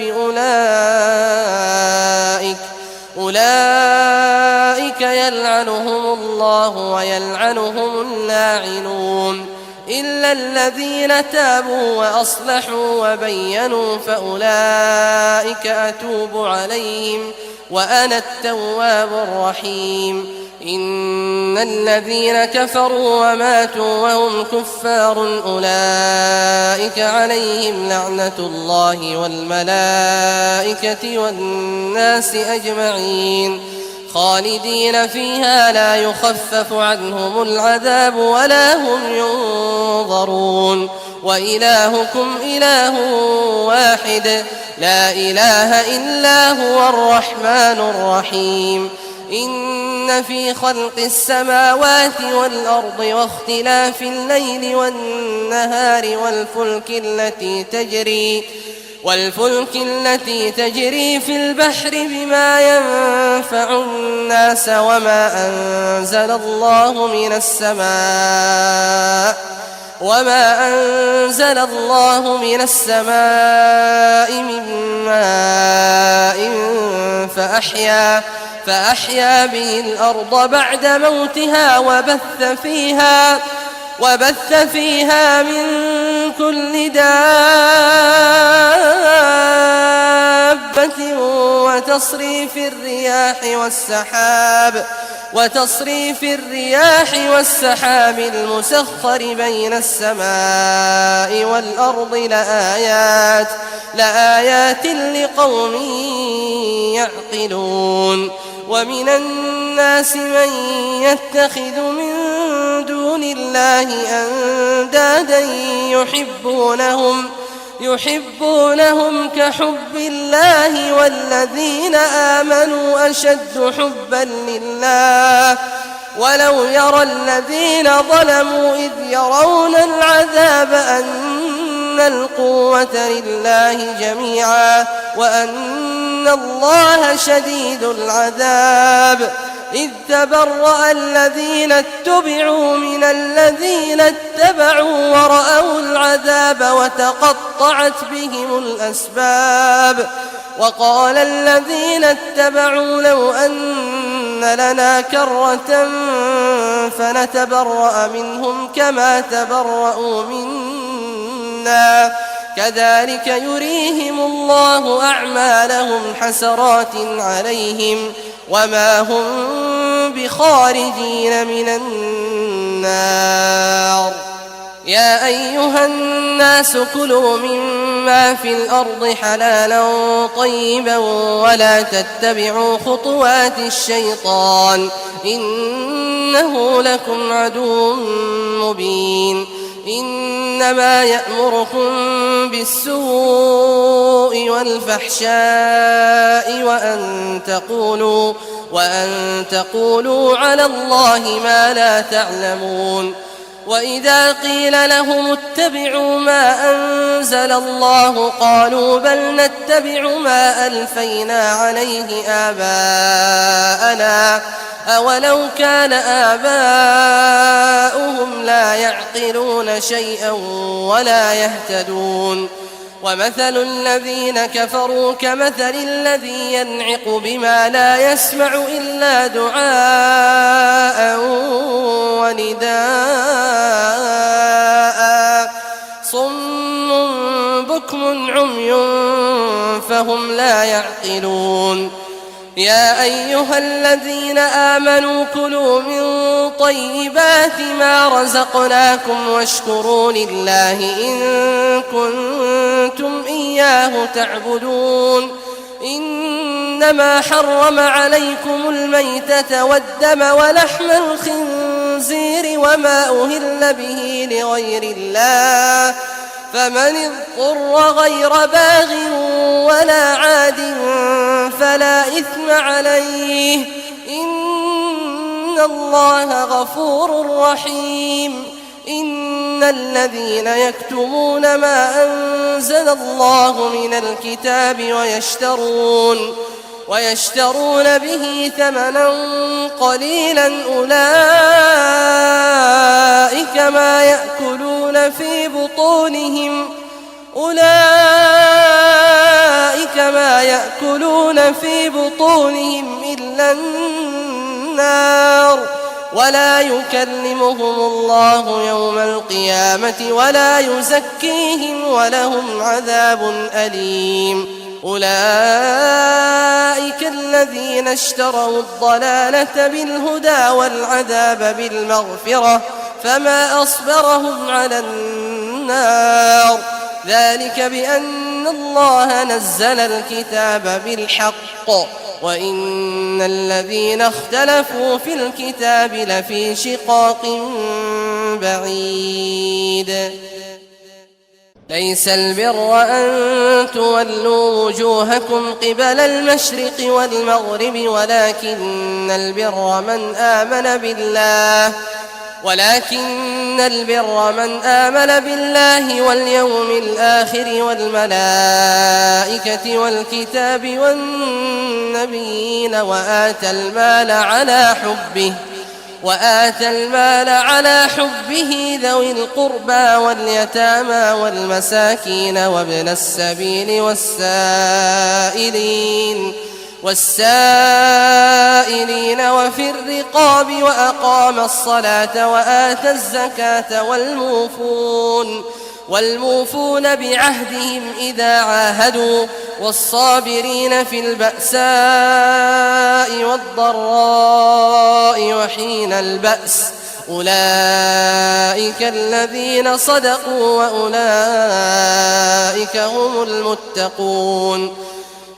أولئك يلعنهم الله ويلعنهم اللاعنون إلا الذين تابوا وأصلحوا وبينوا فأولئك أتوب عليهم وأنا التواب الرحيم إن الذين كفروا وماتوا وهم كفار أولئك عليهم لعنة الله والملائكة والناس أجمعين خالدين فيها لا يخفف عنهم العذاب ولا هم ينظرون وإلهكم إله واحد لا إله إلا هو الرحمن الرحيم إن في خلق السماوات والأرض واختلاف الليل والنهار والفلك التي تجري في البحر بما ينفع الناس وما أنزل الله من السماء من ماء فأحيا به الأرض بعد موتها وبث فيها من كل دابة وتصريف الرياح والسحاب المسخر بين السماء والأرض لآيات لقوم يعقلون ومن الناس من يتخذ من دون الله أندادا يحبونهم كحب الله والذين آمنوا أشد حبا لله ولو يرى الذين ظلموا إذ يرون العذاب أن القوة لله جميعا وأن الله شديد العذاب إذ تبرأ الذين اتبعوا من الذين اتبعوا ورأوا العذاب وتقطعت بهم الأسباب وقال الذين اتبعوا لو أن لنا كرة فنتبرأ منهم كما تبرأوا منا كذلك يريهم الله أعمالهم حسرات عليهم وما هم بخارجين من النار يا أيها الناس كلوا مما في الأرض حلالا طيبا ولا تتبعوا خطوات الشيطان إنه لكم عدو مبين إنما يأمركم بالسوء والفحشاء وأن تقولوا على الله ما لا تعلمون وإذا قيل لهم اتبعوا ما أنزل الله قالوا بل نتبع ما ألفينا عليه آباءنا أولو كان آباؤهم لا يعقلون شيئا ولا يهتدون ومثل الذين كفروا كمثل الذي ينعق بما لا يسمع إلا دعاء ونداء صم بكم عمي فهم لا يعقلون يا أيها الذين آمنوا كلوا من طيبات ما رزقناكم واشكروا لله إن كنتم إياه تعبدون إنما حرم عليكم الميتة والدم ولحم الخنزير وما أهل به لغير الله فمن اضطر غير باغ ولا عاد فلا إثم عليه إن الله غفور رحيم إن الذين يكتمون ما أنزل الله من الكتاب ويشترون به ثمنا قليلا أولئك ما يأكلون في بطونهم إلا النار ولا يكلمهم الله يوم القيامة ولا يزكيهم ولهم عذاب أليم أولئك الذين اشتروا الضلالة بالهدى والعذاب بالمغفرة فما أصبرهم على النار ذلك بأن الله نزل الكتاب بالحق وإن الذين اختلفوا في الكتاب لفي شقاق بعيد ليس البر أن تولوا وجوهكم قبل المشرق والمغرب ولكن البر من آمن بالله واليوم الآخر والملائكة والكتاب والنبيين وآتى المال على حبه ذوي القربى واليتامى والمساكين وابن السبيل والسائلين وفي الرقاب وأقام الصلاة وآتى الزكاة والموفون بعهدهم إذا عاهدوا والصابرين في البأساء والضراء وحين البأس أولئك الذين صدقوا وأولئك هم المتقون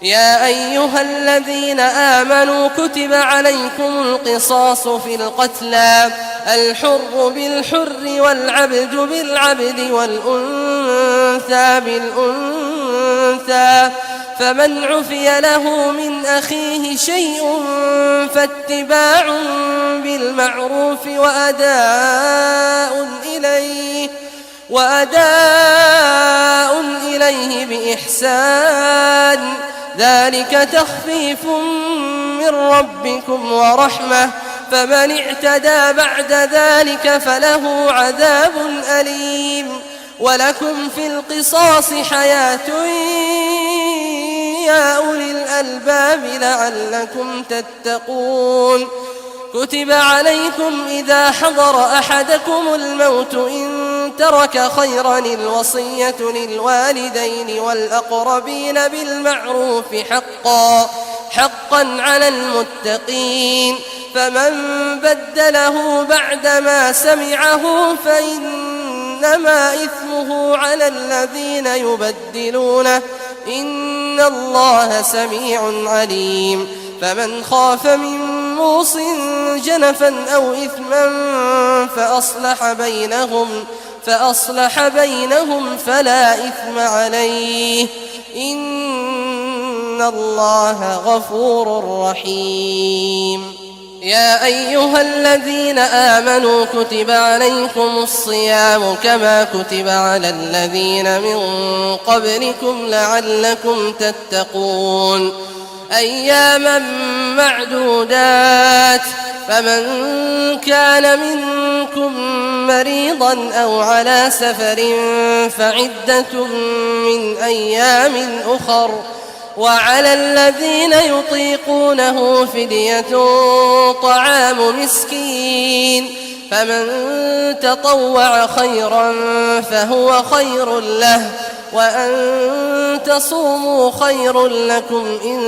يا أيها الذين آمنوا كتب عليكم القصاص في القتلى الحر بالحر والعبد بالعبد والأنثى بالأنثى فمن عفي له من أخيه شيء فاتباع بالمعروف وأداء إليه بإحسان ذلك تخفيف من ربكم ورحمة فمن اعتدى بعد ذلك فله عذاب أليم ولكم في القصاص حياة يا أولي الألباب لعلكم تتقون كتب عليكم إذا حضر أحدكم الموت إن ترك خيرا الوصية للوالدين والأقربين بالمعروف حقا على المتقين فمن بدله بعدما سمعه فإنما إثمه على الذين يبدلونه إن الله سميع عليم فمن خاف من موص جنفا أو إثما فأصلح بينهم فلا إثم عليه إن الله غفور رحيم يا أيها الذين آمنوا كتب عليكم الصيام كما كتب على الذين من قبلكم لعلكم تتقون أياما معدودات فمن كان منكم مريضا أو على سفر فعدة من أيام أخر وعلى الذين يطيقونه فدية طعام مسكين فمن تطوع خيرا فهو خير له وأن تصوموا خير لكم إن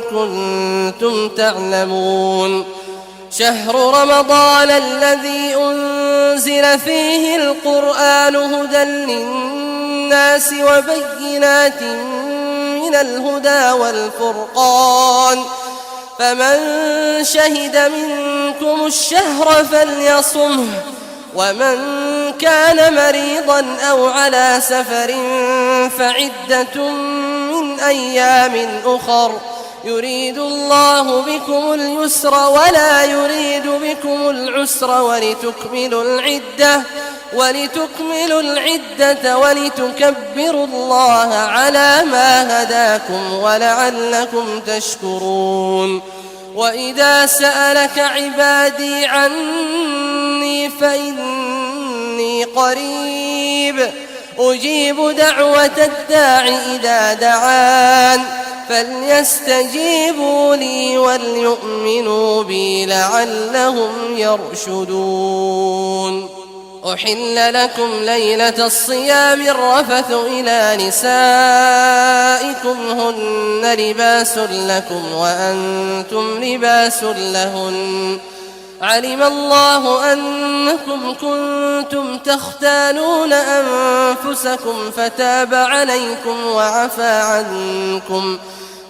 كنتم تعلمون شهر رمضان الذي أنزل فيه القرآن هدى للناس وبينات من الهدى والفرقان فمن شهد منكم الشهر فليصمه ومن كان مريضا أو على سفر فعدة من أيام أخر يريد الله بكم اليسر ولا يريد بكم العسر ولتكملوا العدة ولتكبروا الله على ما هداكم ولعلكم تشكرون وإذا سألك عبادي عني فإني قريب أجيب دعوة الداع إذا دعان فليستجيبوا لي وليؤمنوا بي لعلهم يرشدون أحل لكم ليلة الصيام الرفث إلى نسائكم هن لباس لكم وأنتم لباس لهن علم الله أنكم كنتم تختانون أنفسكم فتاب عليكم وعفى عنكم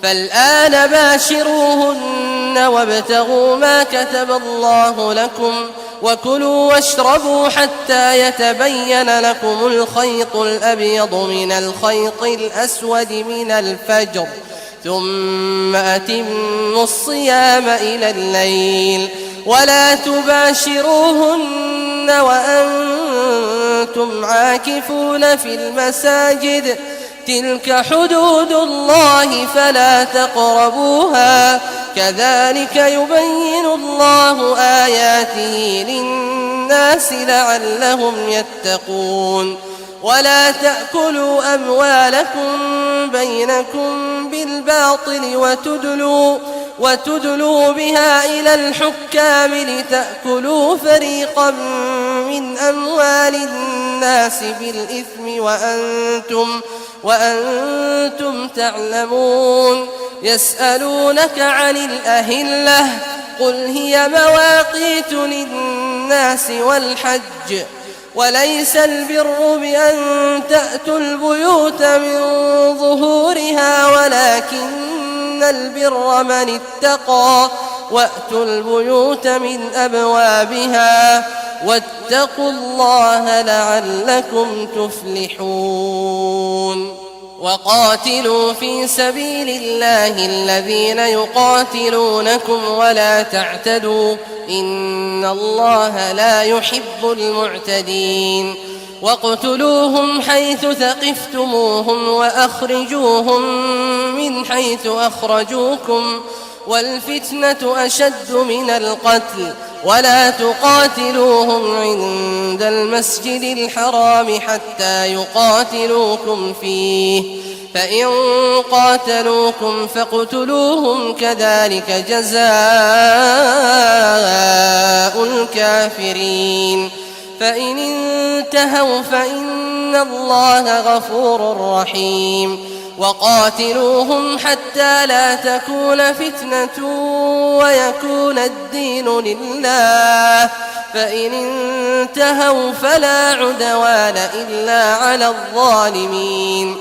فالآن باشروهن وابتغوا ما كتب الله لكم وكلوا واشربوا حتى يتبين لكم الخيط الأبيض من الخيط الأسود من الفجر ثم أتموا الصيام إلى الليل ولا تباشروهن وأنتم عاكفون في المساجد تلك حدود الله فلا تقربوها كذلك يبين الله آياته للناس لعلهم يتقون ولا تأكلوا أموالكم بينكم بالباطل وتدلوا بها إلى الحكام لتأكلوا فريقا من أموال الناس بالإثم وأنتم تعلمون يسألونك عن الأهلة قل هي مواقيت للناس والحج وليس البر بأن تأتوا البيوت من ظهورها ولكن البر من اتقى وأتوا البيوت من أبوابها واتقوا الله لعلكم تفلحون وقاتلوا في سبيل الله الذين يقاتلونكم ولا تعتدوا إن الله لا يحب المعتدين واقتلوهم حيث ثقفتموهم وأخرجوهم من حيث أخرجوكم والفتنة أشد من القتل ولا تقاتلوهم عند المسجد الحرام حتى يقاتلوكم فيه فإن قاتلوكم فاقتلوهم كذلك جزاء الكافرين فإن انتهوا فإن الله غفور رحيم وقاتلوهم حتى لا تكون فتنة ويكون الدين لله فإن انتهوا فلا عدوان إلا على الظالمين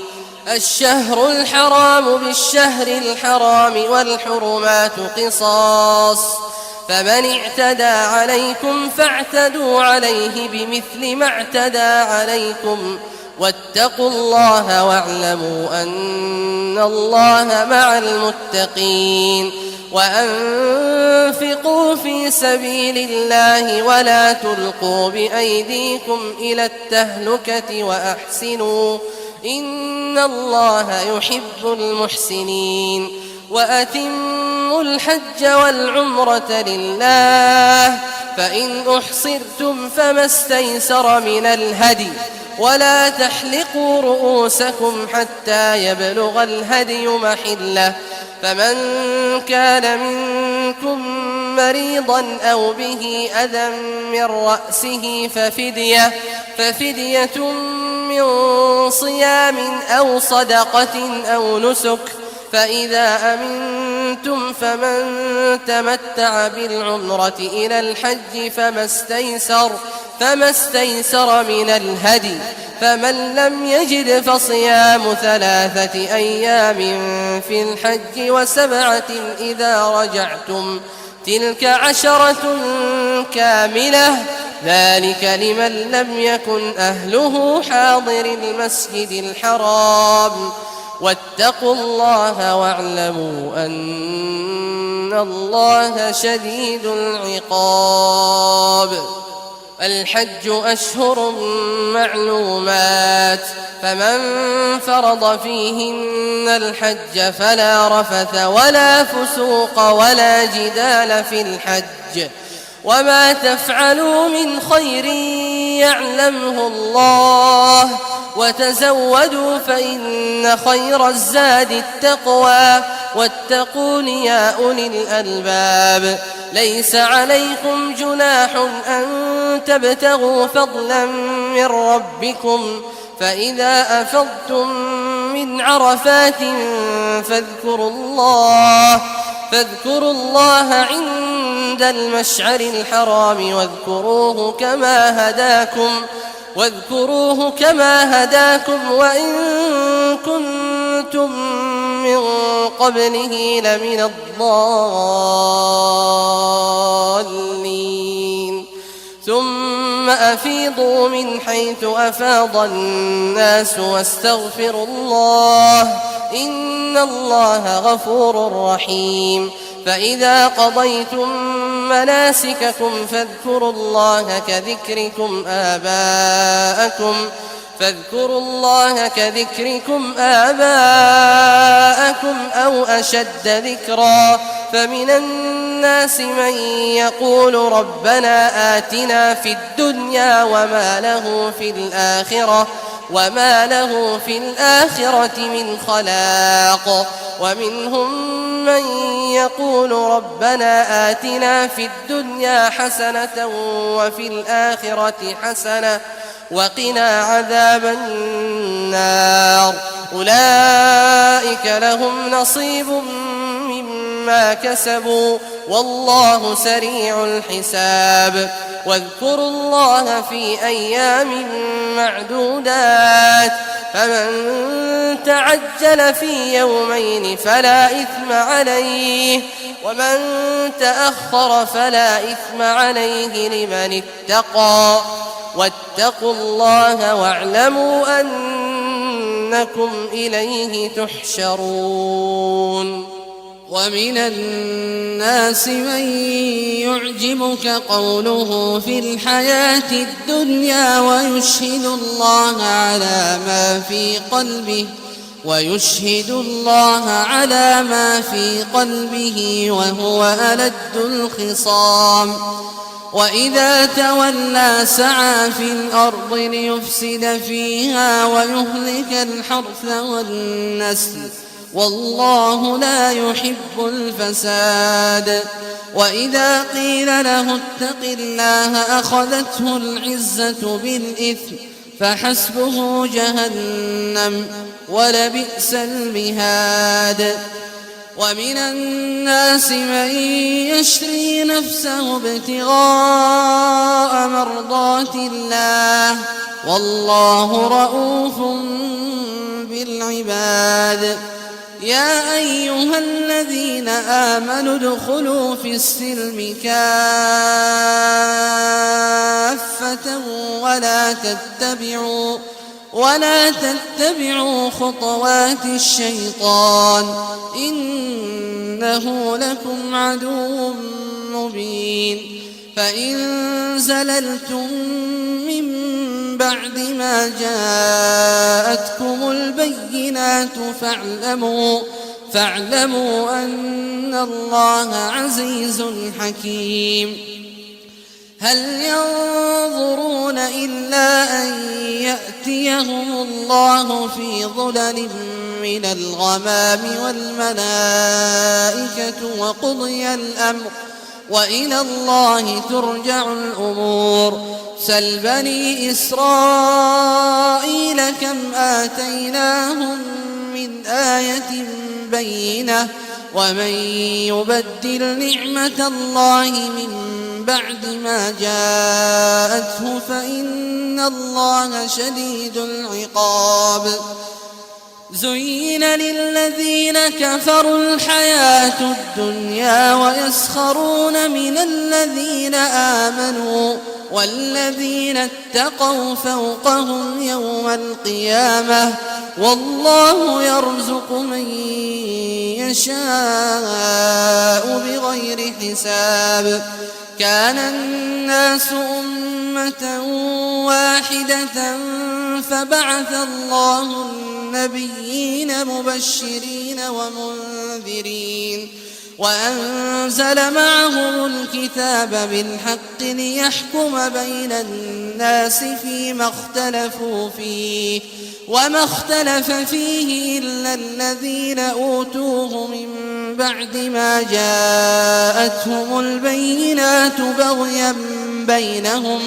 الشهر الحرام بالشهر الحرام والحرمات قصاص فمن اعتدى عليكم فاعتدوا عليه بمثل ما اعتدى عليكم واتقوا الله واعلموا أن الله مع المتقين وأنفقوا في سبيل الله ولا تلقوا بأيديكم إلى التهلكة وأحسنوا إن الله يحب المحسنين وأتموا الحج والعمرة لله فإن أحصرتم فما استيسر من الهدي ولا تحلقوا رؤوسكم حتى يبلغ الهدي محله فمن كان منكم مريضا أو به أذى من رأسه ففدية من صيام أو صدقة أو نسك فإذا أمنتم فمن تمتع بالعمرة إلى الحج فما استيسر من الهدي فمن لم يجد فصيام 3 أيام في الحج و7 إذا رجعتم تلك 10 كاملة ذلك لمن لم يكن أهله حاضر المسجد الحرام واتقوا الله واعلموا أن الله شديد العقاب الحج أشهر معلومات فمن فرض فيهن الحج فلا رفث ولا فسوق ولا جدال في الحج وما تفعلوا من خير يعلمه الله وتزودوا فإن خير الزاد التقوى واتقون يا أولي الألباب ليس عليكم جناح أن تبتغوا فضلا من ربكم فإذا أفضتم من عرفات فاذكروا الله عند المشعر الحرام واذكروه كما هداكم وإن كنتم من قبله لمن الضالين ثم أفيضوا من حيث أفاض الناس واستغفروا الله إن الله غفور رحيم فإذا قضيتم مناسككم فاذكروا الله كذكركم آباءكم أو أشد ذكرا فمن الناس من يقول ربنا آتنا في الدنيا وما له في الآخرة من خلاق ومنهم من يقول ربنا آتنا في الدنيا حسنة وفي الآخرة حسنة وقنا عذاب النار أولئك لهم نصيب مما كسبوا والله سريع الحساب واذكروا الله في أيام معدودات فمن تعجل في يومين فلا إثم عليه ومن تأخر فلا إثم عليه لمن اتقى واتقوا الله واعلموا أنكم إليه تحشرون ومن الناس من يعجبك قوله في الحياة الدنيا ويشهد الله على ما في قلبه وهو ألد الخصام وإذا تولى سعى في الأرض ليفسد فيها ويهلك الحرث والنسل والله لا يحب الفساد وإذا قيل له اتق الله أخذته العزة بالإثم فحسبه جهنم ولبئس المهاد ومن الناس من يشري نفسه ابتغاء مرضات الله والله رؤوف بالعباد يا أيها الذين آمنوا ادخلوا في السلم كافة ولا تتبعوا خطوات الشيطان إنه لكم عدو مبين فإن زللتم من بعد ما جاءتكم البينات فاعلموا أن الله عزيز حكيم هل ينظرون إلا أن يأتيهم الله في ظلل من الغمام والملائكة وقضي الأمر وإلى الله ترجع الأمور سل بني إسرائيل كم آتيناهم من آية بينة ومن يبدل نعمة الله من بعد ما جاءته فإن الله شديد العقاب زين للذين كفروا الحياة الدنيا ويسخرون من الذين آمنوا والذين اتقوا فوقهم يوم القيامة والله يرزق من يشاء بغير حساب كان الناس أمة واحدة فبعث الله النبيين مبشرين ومنذرين وأنزل معهم الكتاب بالحق ليحكم بين الناس فيما اختلفوا فيه وما اختلف فيه إلا الذين أوتوه من بعد ما جاءتهم البينات بغيا بينهم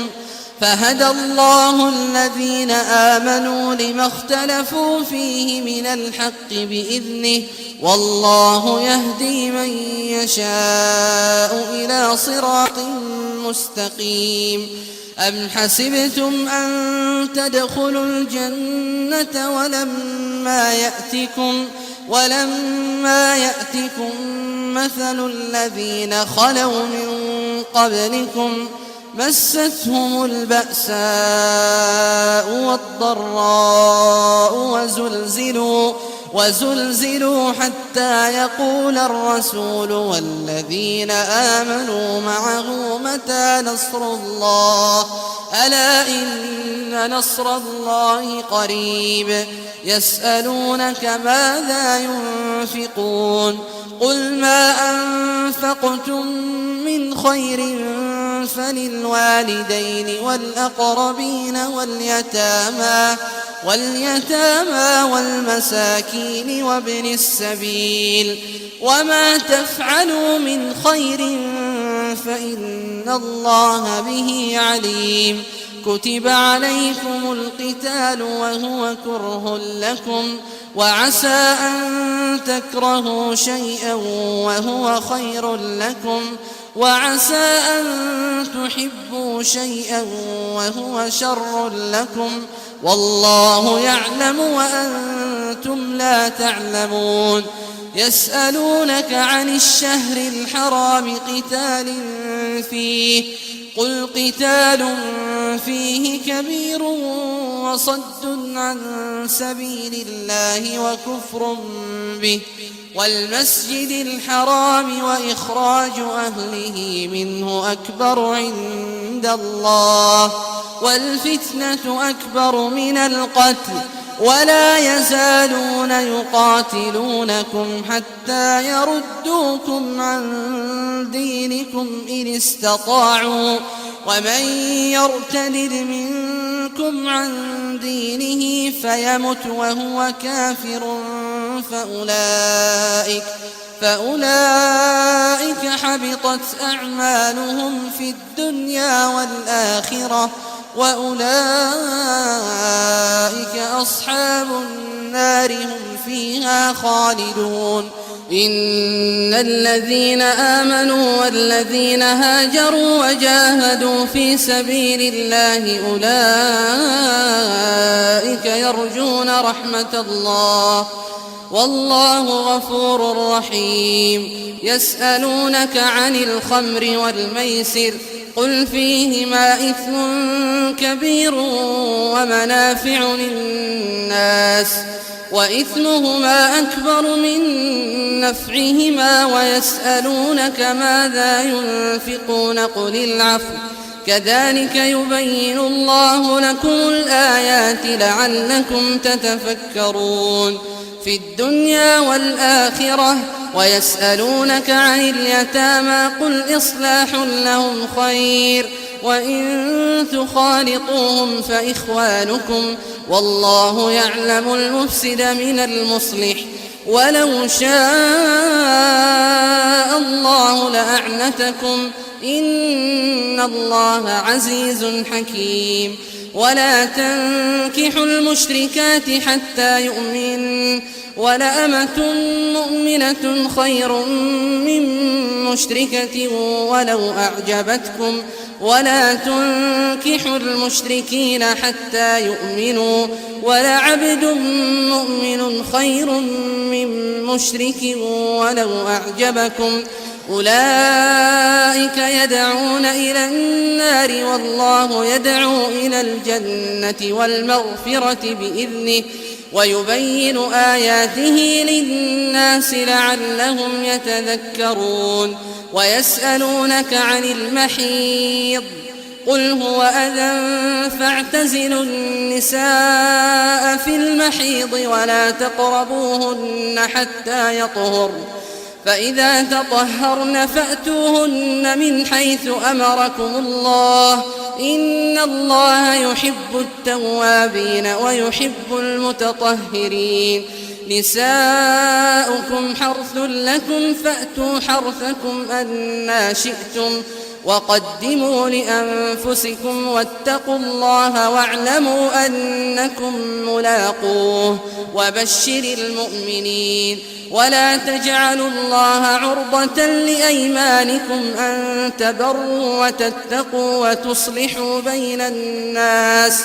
فهدى الله الذين آمنوا لما اختلفوا فيه من الحق بإذنه والله يهدي من يشاء إلى صراط مستقيم. أم حسبتم أن تدخلوا الجنة ولما يأتكم مثل الذين خلوا من قبلكم مستهم البأساء والضراء وزلزلوا حتى يقول الرسول والذين آمنوا معه متى نصر الله ألا إن نصر الله قريب. يسألونك ماذا ينفقون قل ما أنفقتم من خير فللوالدين والأقربين واليتامى والمساكين وابن السبيل وما تفعلوا من خير فإن الله به عليم. كتب عليكم القتال وهو كره لكم وعسى أن تكرهوا شيئا وهو خير لكم وعسى أن تحبوا شيئا وهو شر لكم والله يعلم وأنتم لا تعلمون. يسألونك عن الشهر الحرام قتال فيه قل قتال فيه كبير وصد عن سبيل الله وكفر به والمسجد الحرام وإخراج أهله منه أكبر عند الله والفتنة أكبر من القتل ولا يزالون يقاتلونكم حتى يردوكم عن دينكم إن استطاعوا ومن يرتد منكم عن دينه فيمت وهو كافر فأولئك حبطت أعمالهم في الدنيا والآخرة وأولئك أصحاب النار هم فيها خالدون. إن الذين آمنوا والذين هاجروا وجاهدوا في سبيل الله أولئك يرجون رحمة الله والله غفور رحيم. يسألونك عن الخمر والميسر قل فيهما إثم كبير ومنافع للناس وإثمهما أكبر من نفعهما ويسألونك ماذا ينفقون قل العفو كذلك يبين الله لكم الآيات لعلكم تتفكرون في الدنيا والآخرة. ويسألونك عن اليتامى قل إصلاح لهم خير وإن تخالطوهم فإخوانكم والله يعلم المفسد من المصلح ولو شاء الله لأعنتكم إن الله عزيز حكيم. ولا تنكحوا المشركات حتى يؤمنوا ولأمة مؤمنة خير من مشركة ولو أعجبتكم ولا تنكحوا المشركين حتى يؤمنوا ولعبد مؤمن خير من مشرك ولو أعجبكم أولئك يدعون إلى النار والله يدعو إلى الجنة والمغفرة بإذنه ويبين آياته للناس لعلهم يتذكرون. ويسألونك عن المحيض قل هو أذى فاعتزلوا النساء في المحيض ولا تقربوهن حتى يطهرن فإذا تطهرن فأتوهن من حيث أمركم الله إن الله يحب التوابين ويحب المتطهرين. نساؤكم حرث لكم فأتوا حرثكم أنا شئتم وقدموا لأنفسكم واتقوا الله واعلموا أنكم ملاقوه وبشر المؤمنين ولا تجعلوا الله عرضة لأيمانكم أن تبروا وتتقوا وتصلحوا بين الناس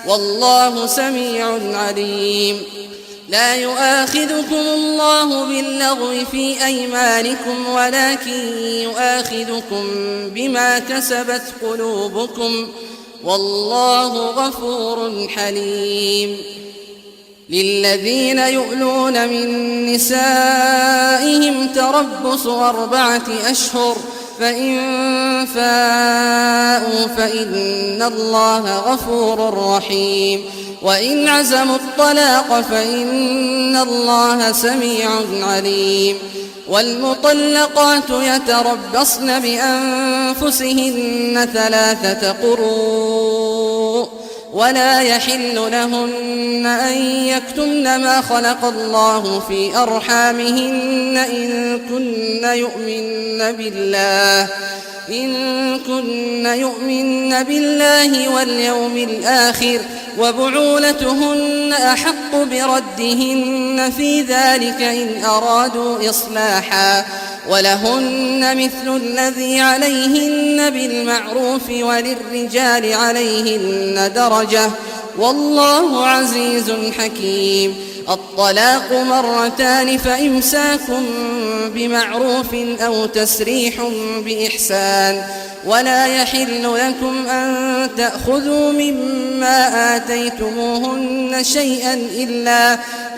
والله سميع عليم لا يؤاخذكم الله باللغو في أيمانكم ولكن يؤاخذكم بما كسبت قلوبكم والله غفور حليم للذين يؤلون من نسائهم تربص 4 أشهر فإن فاءوا فإن الله غفور رحيم وإن عزموا الطلاق فإن الله سميع عليم والمطلقات يتربصن بأنفسهن 3 قروء ولا يحل لهن أن يكتمن ما خلق الله في أرحامهن إن كن يؤمن بالله واليوم الآخر وبعولتهن أحق بردهن في ذلك إن أرادوا إصلاحا ولهن مثل الذي عليهن بالمعروف وللرجال عليهن درجة والله عزيز حكيم الطلاق 2 فإمساك بمعروف أو تسريح بإحسان ولا يحل لكم أن تأخذوا مما آتيتموهن شيئا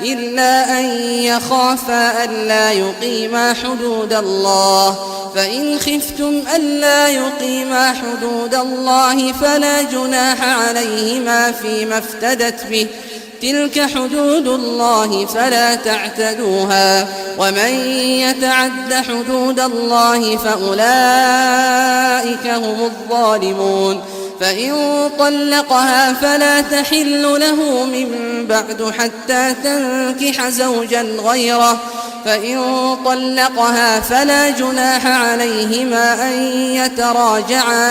إلا أن يخافا ألا يقيما حدود الله فإن خفتم ألا يقيما حدود الله فلا جناح عليهما فيما افتدت به تلك حدود الله فلا تعتدوها ومن يتعد حدود الله فأولئك هم الظالمون فإن طلقها فلا تحل له من بعد حتى تنكح زوجا غيره فإن طلقها فلا جناح عليهما أن يتراجعا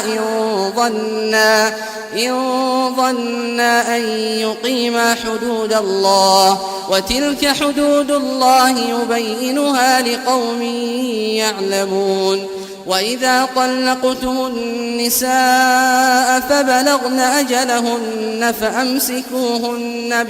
إن ظنا أن يقيما حدود الله وتلك حدود الله يبينها لقوم يعلمون وإذا طلقتم النساء فبلغن أجلهن فأمسكوهن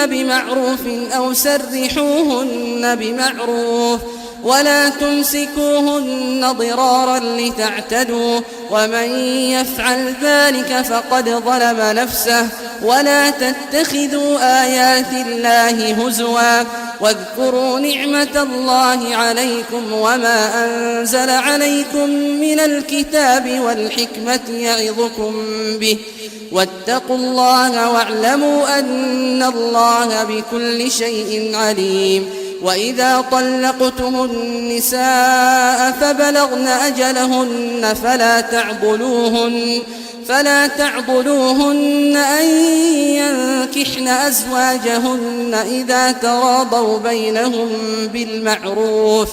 بمعروف أو سرحوهن بمعروف ولا تمسكوهن ضرارا لتعتدوا ومن يفعل ذلك فقد ظلم نفسه ولا تتخذوا آيات الله هزوا واذكروا نعمة الله عليكم وما أنزل عليكم من الكتاب والحكمة يعظكم به واتقوا الله واعلموا أن الله بكل شيء عليم وإذا طلقتم النساء فبلغن أجلهن فلا تعضلوهن أن ينكحن أزواجهن إذا تراضوا بينهم بالمعروف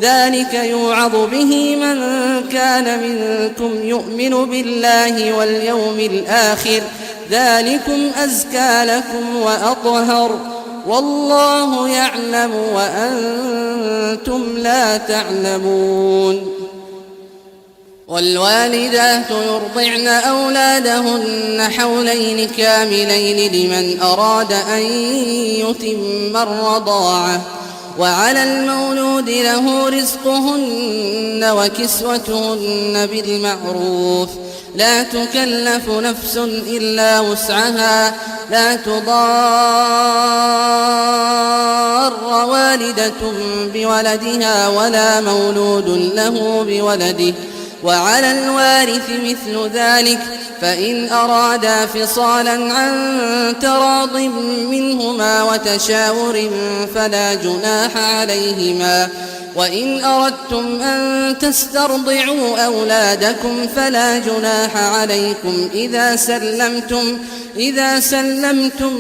ذلك يوعظ به من كان منكم يؤمن بالله واليوم الآخر ذلكم أزكى لكم وأطهر والله يعلم وأنتم لا تعلمون والوالدات يرضعن أولادهن حولين كاملين لمن أراد أن يتم الرضاعة وعلى المولود له رزقهن وكسوتهن بالمعروف لا تكلف نفس إلا وسعها لا تضار والدة بولدها ولا مولود له بولده وعلى الوارث مثل ذلك فإن أرادا فصالا عن تراض منهما وتشاور فلا جناح عليهما. وإن أردتم أن تسترضعوا أولادكم فلا جناح عليكم إذا سلمتم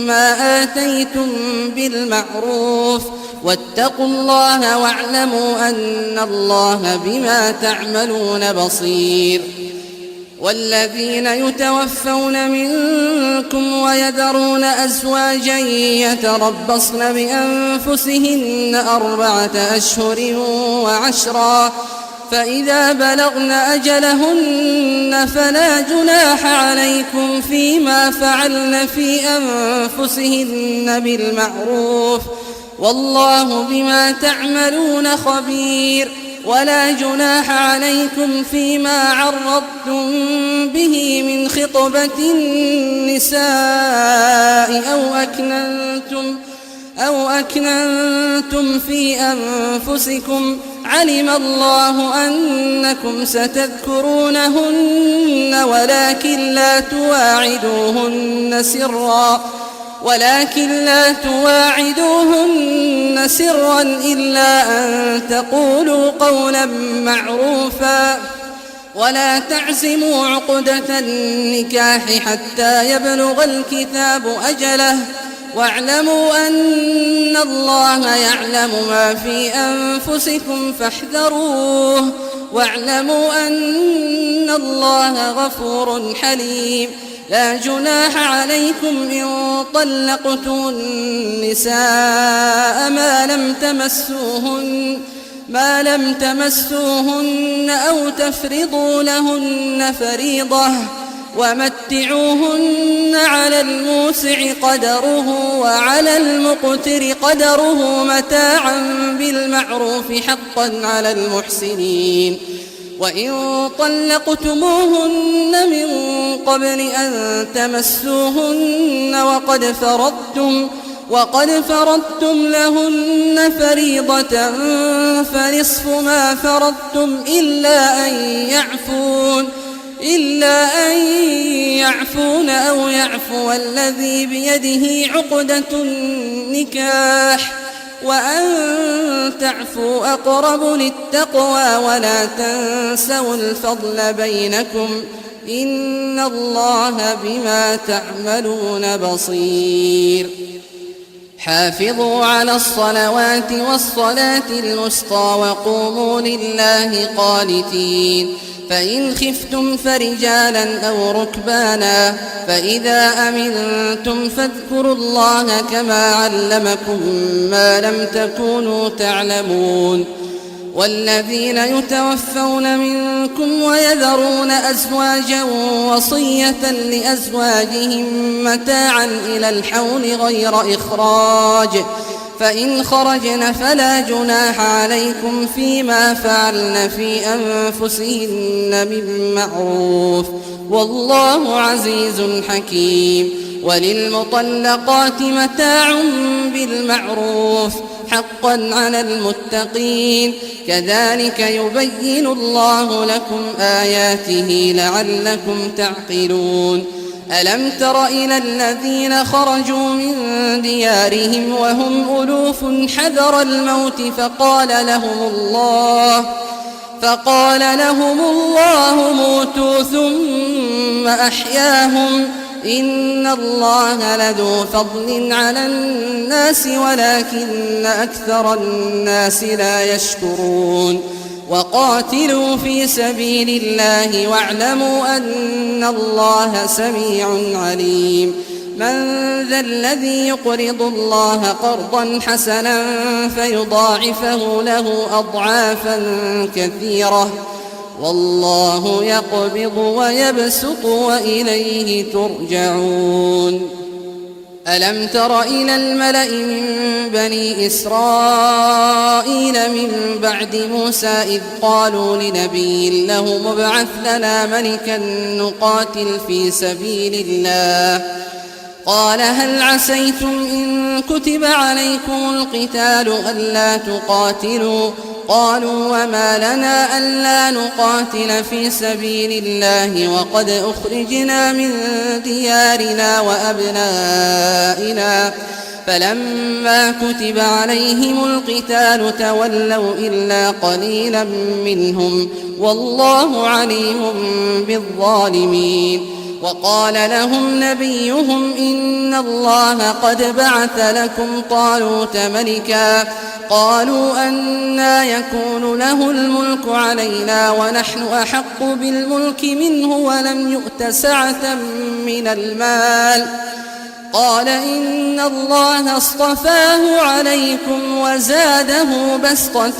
ما آتيتم بالمعروف. واتقوا الله واعلموا أن الله بما تعملون بصير. والذين يتوفون منكم ويذرون أزواجا يتربصن بأنفسهن 4 أشهر وعشرا فإذا بلغن أجلهن فلا جناح عليكم فيما فعلن في أنفسهن بالمعروف والله بما تعملون خبير. ولا جناح عليكم فيما عرضتم به من خطبة النساء أو أكننتم في أنفسكم علم الله أنكم ستذكرونهن ولكن لا تواعدوهن سرا إلا أن تقولوا قولا معروفا. ولا تعزموا عقدة النكاح حتى يبلغ الكتاب أجله واعلموا أن الله يعلم ما في أنفسكم فاحذروه واعلموا أن الله غفور حليم. لا جناح عليكم إن طلقتم النساء ما لم تمسوهن أو تفرضوا لهن فريضة ومتعوهن على الموسع قدره وعلى المقتر قدره متاعا بالمعروف حقا على المحسنين. وإن طلقتموهن من قبل أن تمسوهن وقد فرضتم لهن فريضة فنصف ما فرضتم إلا أن يعفون أو يعفو الذي بيده عقدة النكاح وأن تعفوا أقرب للتقوى ولا تنسوا الفضل بينكم إن الله بما تعملون بصير. حافظوا على الصلوات والصلاة الوسطى وقوموا لله قانتين. فإن خفتم فرجالا أو ركبانا فإذا أمنتم فاذكروا الله كما علمكم ما لم تكونوا تعلمون. والذين يتوفون منكم ويذرون أزواجا وصية لأزواجهم متاعا إلى الحول غير إخراج فإن خرجن فلا جناح عليكم فيما فعلن في أنفسهن من معروف والله عزيز حكيم. وللمطلقات متاع بالمعروف حقا على المتقين كذلك يبين الله لكم آياته لعلكم تعقلون. ألم تر إلى الذين خرجوا من ديارهم وهم ألوف حذر الموت فقال لهم الله موتوا ثم أحياهم إن الله لذو فضل على الناس ولكن أكثر الناس لا يشكرون. وقاتلوا في سبيل الله واعلموا أن الله سميع عليم. من ذا الذي يقرض الله قرضا حسنا فيضاعفه له أضعافا كثيرة والله يقبض ويبسط وإليه ترجعون. ألم تر إلى الملأ من بني إسرائيل من بعد موسى إذ قالوا لنبي له ابعث لنا ملكا نقاتل في سبيل الله قال هل عسيتم إن كتب عليكم القتال ألا تقاتلوا قالوا وما لنا ألا نقاتل في سبيل الله وقد أخرجنا من ديارنا وأبنائنا فلما كتب عليهم القتال تولوا إلا قليلا منهم والله عليم بالظالمين. وقال لهم نبيهم إن الله قد بعث لكم طالوت ملكا قالوا أنى يكون له الملك علينا ونحن أحق بالملك منه ولم يؤت سعة من المال قال إن الله اصطفاه عليكم وزاده بسطة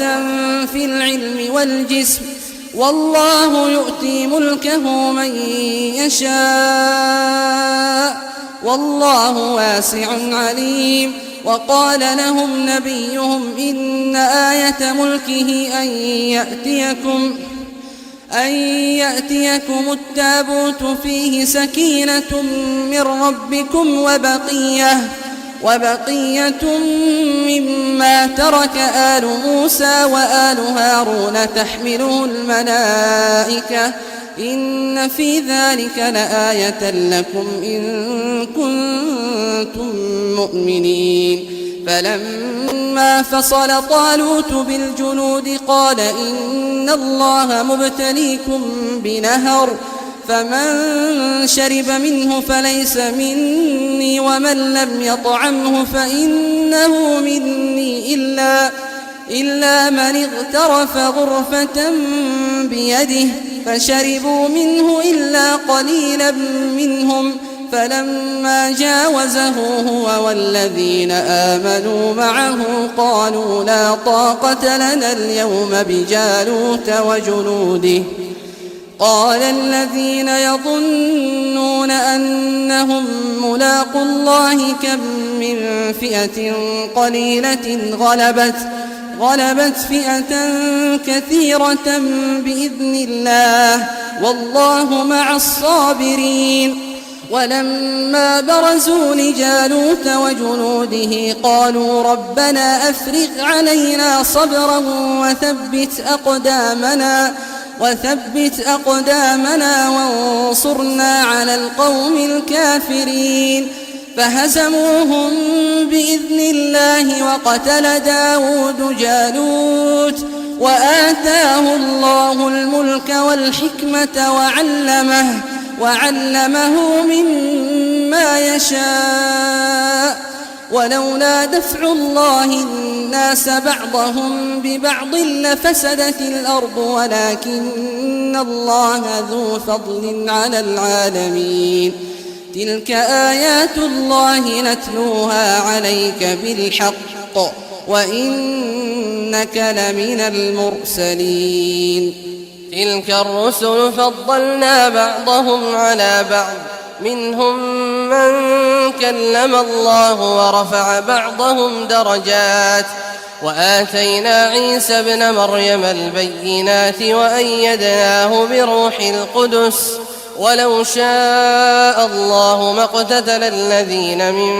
في العلم والجسم والله يؤتي ملكه من يشاء والله واسع عليم. وقال لهم نبيهم إن آية ملكه أن يأتيكم التابوت فيه سكينة من ربكم وبقية مما ترك آل موسى وآل هارون تحمله الملائكة إن في ذلك لآية لكم إن كنتم مؤمنين. فلما فصل طالوت بالجنود قال إن الله مبتليكم بنهر فمن شرب منه فليس مني ومن لم يطعمه فإنه مني إلا من اغترف غرفة بيده فشربوا منه إلا قليلا منهم فلما جاوزه هو والذين آمنوا معه قالوا لا طاقة لنا اليوم بجالوت وجنوده. قال الذين يظنون أنهم ملاقو الله كم من فئة قليلة غلبت فئة كثيرة بإذن الله والله مع الصابرين. ولما برزوا لجالوت وجنوده قالوا ربنا أفرغ علينا صبرا وثبت أقدامنا وانصرنا على القوم الكافرين. فهزموهم بإذن الله وقتل داود جالوت وآتاه الله الملك والحكمة وعلمه مما يشاء ولولا دفع الله الناس بعضهم ببعض لفسدت الأرض ولكن الله ذو فضل على العالمين. تلك آيات الله نتلوها عليك بالحق وإنك لمن المرسلين. تلك الرسل فضلنا بعضهم على بعض منهم من كلم الله ورفع بعضهم درجات وآتينا عيسى ابن مريم البينات وأيدناه بروح القدس ولو شاء الله ما اقتتل الذين من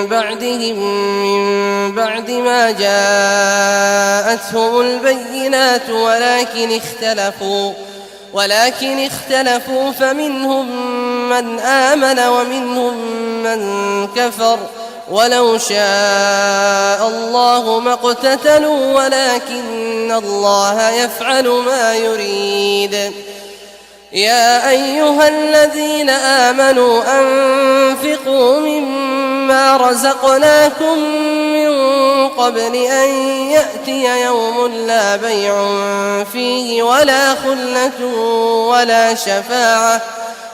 بعدهم من بعد ما جاءتهم البينات ولكن اختلفوا فمنهم من آمن ومنهم من كفر ولو شاء الله ما اقتتلوا ولكن الله يفعل ما يريد. يا أيها الذين آمنوا أنفقوا مما رزقناكم من قبل أن يأتي يوم لا بيع فيه ولا خلة ولا شفاعة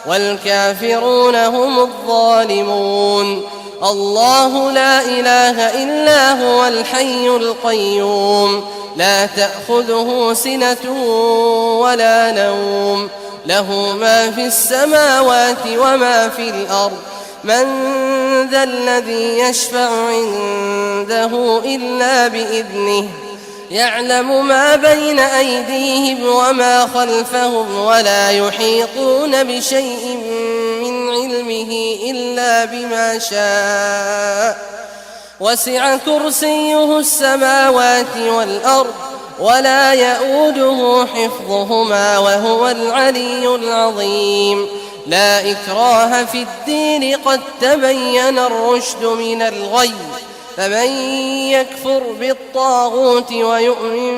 والكافرون هم الظالمون. الله لا إله إلا هو الحي القيوم لا تأخذه سنة ولا نوم له ما في السماوات وما في الأرض من ذا الذي يشفع عنده إلا بإذنه يعلم ما بين أيديهم وما خلفهم ولا يحيطون بشيء من علمه إلا بما شاء وسع كرسيه السماوات والأرض ولا يؤوده حفظهما وهو العلي العظيم. لا إكراه في الدين قد تبين الرشد من الغي، فمن يكفر بالطاغوت ويؤمن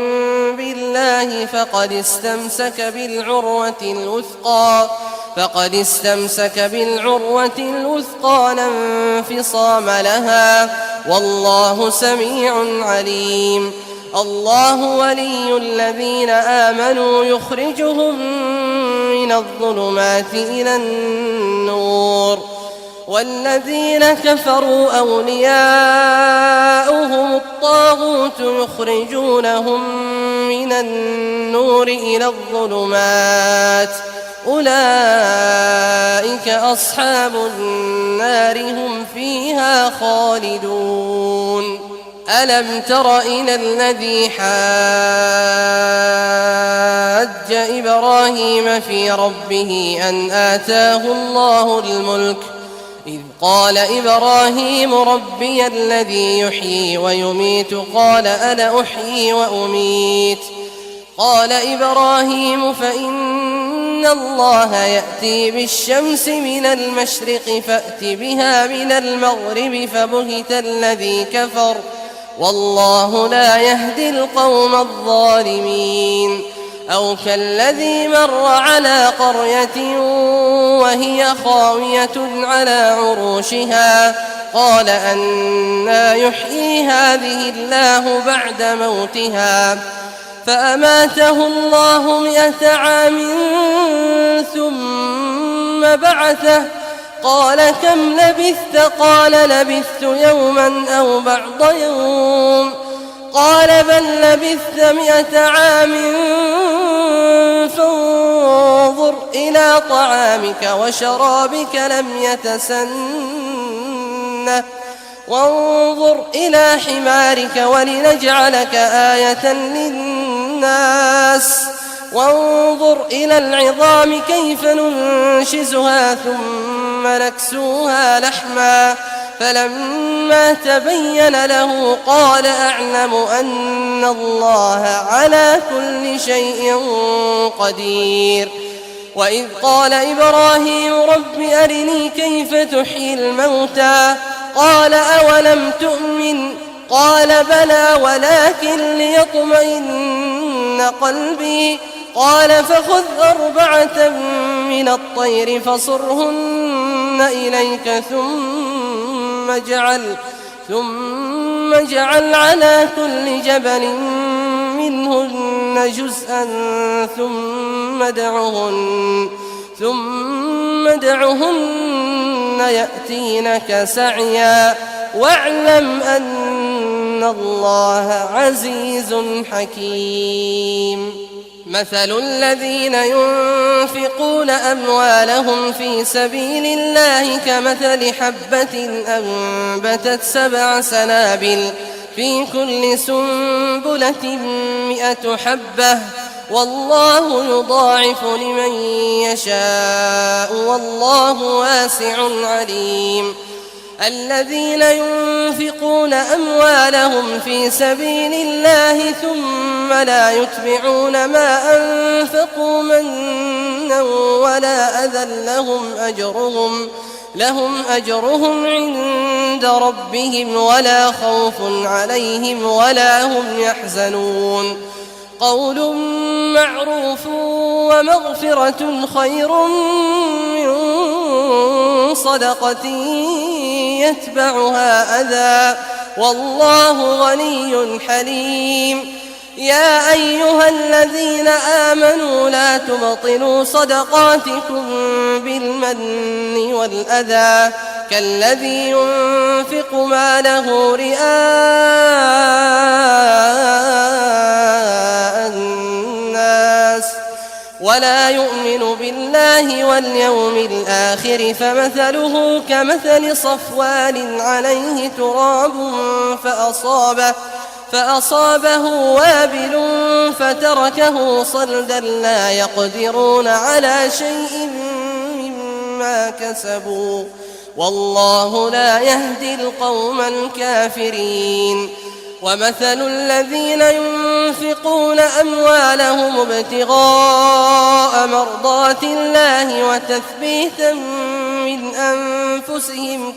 بالله فقد استمسك بالعروة الوثقى لا انفصام لها، والله سميع عليم. الله ولي الذين آمنوا يخرجهم من الظلمات إلى النور، والذين كفروا أولياؤهم الطاغوت يخرجونهم من النور إلى الظلمات، أولئك أصحاب النار هم فيها خالدون. ألم تر إلى الذي حاج إبراهيم في ربه أن آتاه الله الملك، إذ قال إبراهيم ربي الذي يحيي ويميت قال أنا أحيي وأميت. قال إبراهيم فإن الله يأتي بالشمس من المشرق فأت بها من المغرب فبهت الذي كفر، والله لا يهدي القوم الظالمين. أو كالذي مر على قرية وهي خاوية على عروشها قال أنى يحيي هذه الله بعد موتها، فأماته الله 100 عام ثم بعثه، قال كم لبثت؟ قال لبثت يوما أو بعض يوم، قال بل لبثت 100 عام فانظر إلى طعامك وشرابك لم يتسنه، وانظر إلى حمارك ولنجعلك آية للناس، وانظر إلى العظام كيف ننشزها ثم نكسوها لحما، فلما تبين له قال أعلم أن الله على كل شيء قدير. وإذ قال إبراهيم رب أرني كيف تحيي الموتى، قال أولم تؤمن؟ قال بلى ولكن ليطمئن قلبي، قال فخذ 4 من الطير فصرهن إليك ثم اجعل على كل جبل منهن جزءا ثم ادعهن يأتينك سعيا، واعلم أن الله عزيز حكيم. مثل الذين ينفقون أموالهم في سبيل الله كمثل حبة أنبتت 7 سنابل في كل سنبلة 100 حبة، والله يضاعف لمن يشاء والله واسع عليم. الذين ينفقون أموالهم في سبيل الله ثم لا يتبعون ما أنفقوا منا ولا أذى لهم أجرهم عند ربهم ولا خوف عليهم ولا هم يحزنون. قول معروف ومغفرة خير من صدقة يتبعها أذى، والله غني حليم. يا أيها الذين آمنوا لا تبطلوا صدقاتكم بالمن والأذى كالذي ينفق ماله رئاء الناس ولا يؤمن بالله واليوم الآخر، فمثله كمثل صفوان عليه تراب فأصابه وابل فتركه صلدا لا يقدرون على شيء مما كسبوا، والله لا يهدي القوم الكافرين. ومثل الذين ينفقون أموالهم ابتغاء مرضات الله وتثبيتا من أنفسهم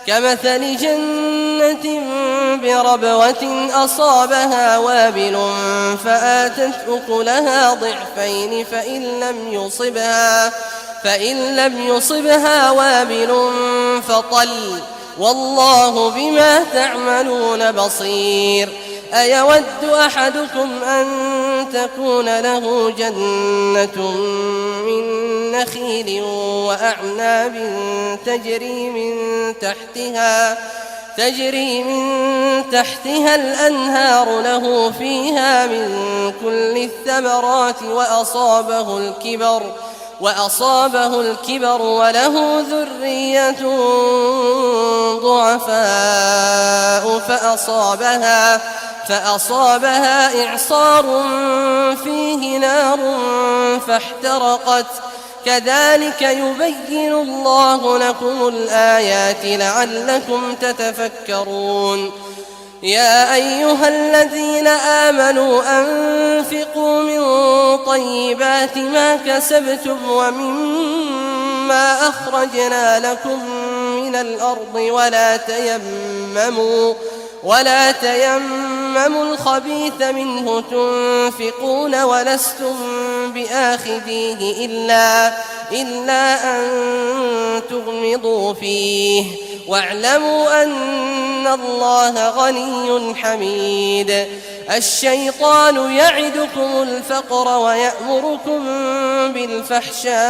كمثل جنة بربوة أصابها وابل فآتت أكلها ضعفين فإن لم يصبها وابل فطل والله بما تعملون بصير. أيود أحدكم أن تكون له جنة من نخيل وأعناب تجري من تحتها الأنهار له فيها من كل الثمرات وأصابه الكبر وله ذرية ضعفاء فأصابها إعصار فيه نار فاحترقت كذلك يبين الله لكم الآيات لعلكم تتفكرون. يا أيها الذين آمنوا أنفقوا من طيبات ما كسبتم ومما أخرجنا لكم من الأرض ولا تيمموا الخبيث منه تنفقون ولستم بآخذيه إلا أن تغمضوا فيه واعلموا أن الله غني حميد. الشيطان يعدكم الفقر ويأمركم بالفحشاء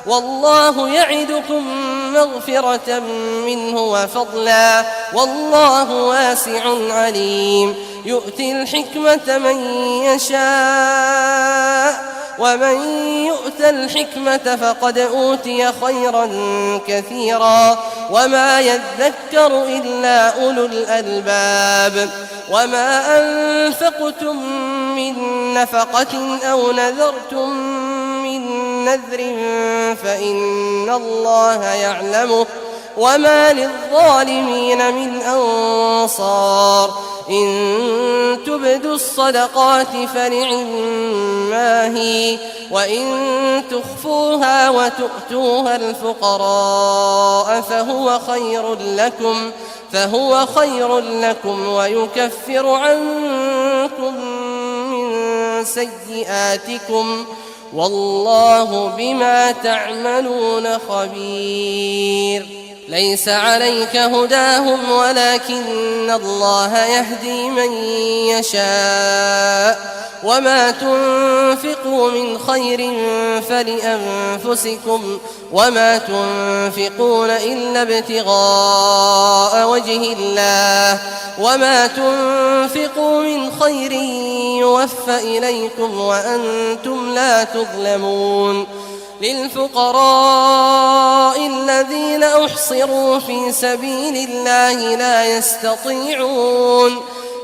والله يعدكم مغفرة منه وفضلا والله واسع عليم. يؤتي الحكمة من يشاء ومن يؤت الحكمة فقد أوتي خيرا كثيرا وما يذكر إلا أولو الألباب. وما أنفقتم من نفقة أو نذرتم من نذر فإن الله يعلمه وما للظالمين من أنصار. إن تبدوا الصدقات فنعما هي وإن تخفوها وتؤتوها الفقراء فهو خير لكم ويكفر عنكم من سيئاتكم والله بما تعملون خبير. ليس عليك هداهم ولكن الله يهدي من يشاء وما تنفقوا من خير فلأنفسكم وما تنفقون إلا ابتغاء وجه الله وما تنفقوا من خير يوفى إليكم وأنتم لا تظلمون. للفقراء الذين أحصروا في سبيل الله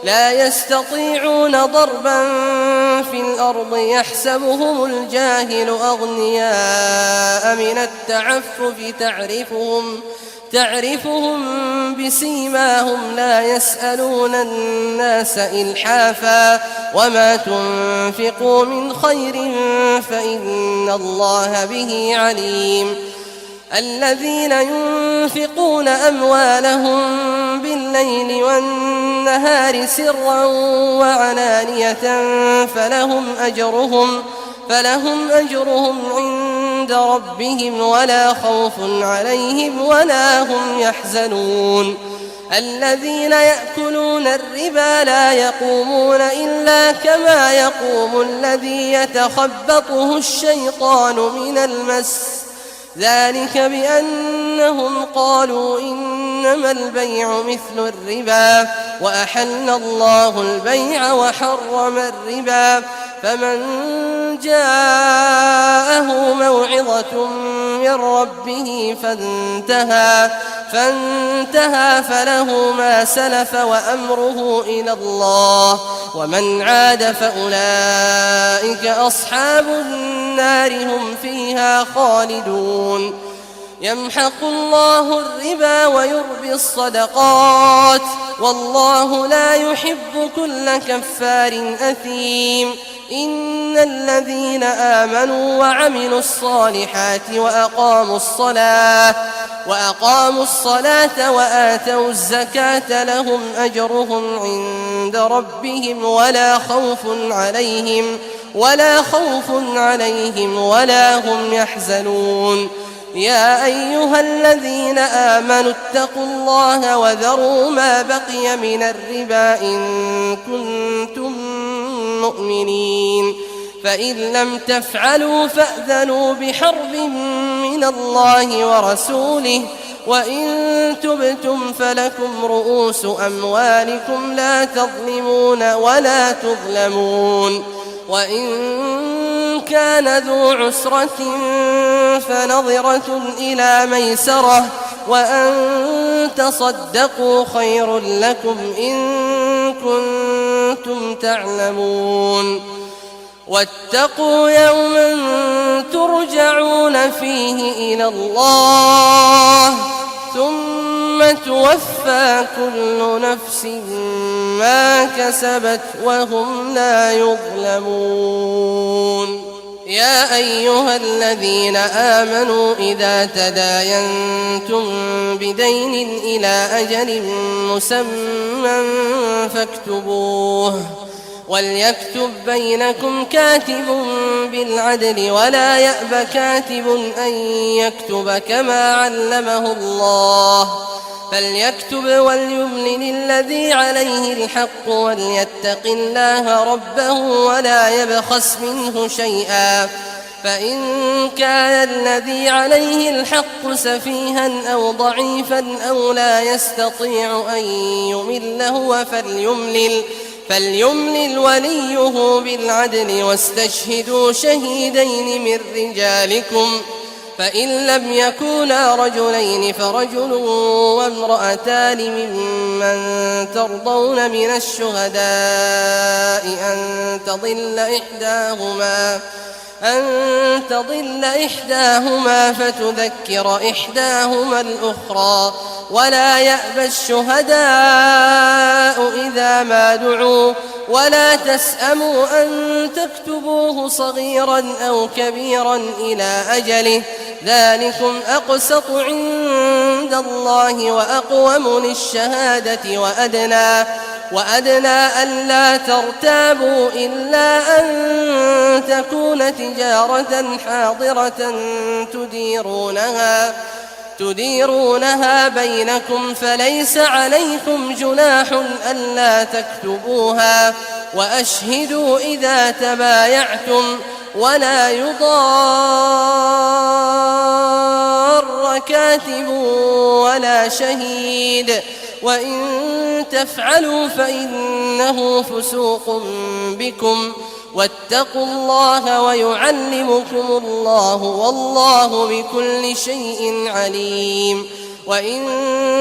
لا يستطيعون ضربا في الأرض يحسبهم الجاهل أغنياء من التعفف تعرفهم بسيماهم لا يسألون الناس إلحافا وما تنفقوا من خير فإن الله به عليم. الذين ينفقون أموالهم بالليل والنهار سرا وعلانية فلهم أجرهم عند ربهم ولا خوف عليهم ولا هم يحزنون. الذين يأكلون الربا لا يقومون إلا كما يقوم الذي يتخبطه الشيطان من المس ذلك بأنهم قالوا إنما البيع مثل الربا وأحل الله البيع وحرم الربا. فمن جاءه موعظة من ربه فانتهى فله ما سلف وأمره إلى الله ومن عاد فأولئك أصحاب النار هم فيها خالدون. يمحق الله الربا ويربي الصدقات والله لا يحب كل كفار أثيم. إن الذين آمنوا وعملوا الصالحات وأقاموا الصلاة وآتوا الزكاة لهم أجرهم عند ربهم ولا خوف عليهم ولا هم يحزنون. يا أيها الذين آمنوا اتقوا الله وذروا ما بقي من الربا إن كنتم مؤمنين، فإن لم تفعلوا فأذنوا بحرب من الله ورسوله، وإن تبتم فلكم رؤوس أموالكم لا تظلمون ولا تظلمون. وإن كان ذو عسرة فنظرة إلى ميسرة وأن تصدقوا خير لكم إن كنتم تعلمون. واتقوا يوما ترجعون فيه إلى الله ثم توفى كل نفس ما كسبت وهم لا يظلمون. يا أيها الذين آمنوا إذا تداينتم بدين إلى أجل مسمى فاكتبوه، وليكتب بينكم كاتب بالعدل ولا يأب كاتب أن يكتب كما علمه الله، فليكتب وليملل الذي عليه الحق وليتق الله ربه ولا يبخس منه شيئا، فإن كان الذي عليه الحق سفيها أو ضعيفا أو لا يستطيع أن يمل هو فليملل وليه بالعدل واستشهدوا شهيدين من رجالكم، فإن لم يكونا رجلين فرجل وامرأتان ممن ترضون من الشهداء أن تضل إحداهما فتذكر إحداهما الأخرى، ولا يأبى الشهداء إذا ما دعوا، ولا تسأموا أن تكتبوه صغيرا أو كبيرا إلى أجله، ذلكم أقسط عند الله وأقوم للشهادة وأدنى ألا ترتابوا إلا أن تكون تجارة حاضرة تديرونها بينكم فليس عليكم جناح ألا تكتبوها، وأشهدوا إذا تبايعتم ولا يضار كاتب ولا شهيد، وإن تفعلوا فإنه فسوق بكم، واتقوا الله ويعلمكم الله والله بكل شيء عليم. وإن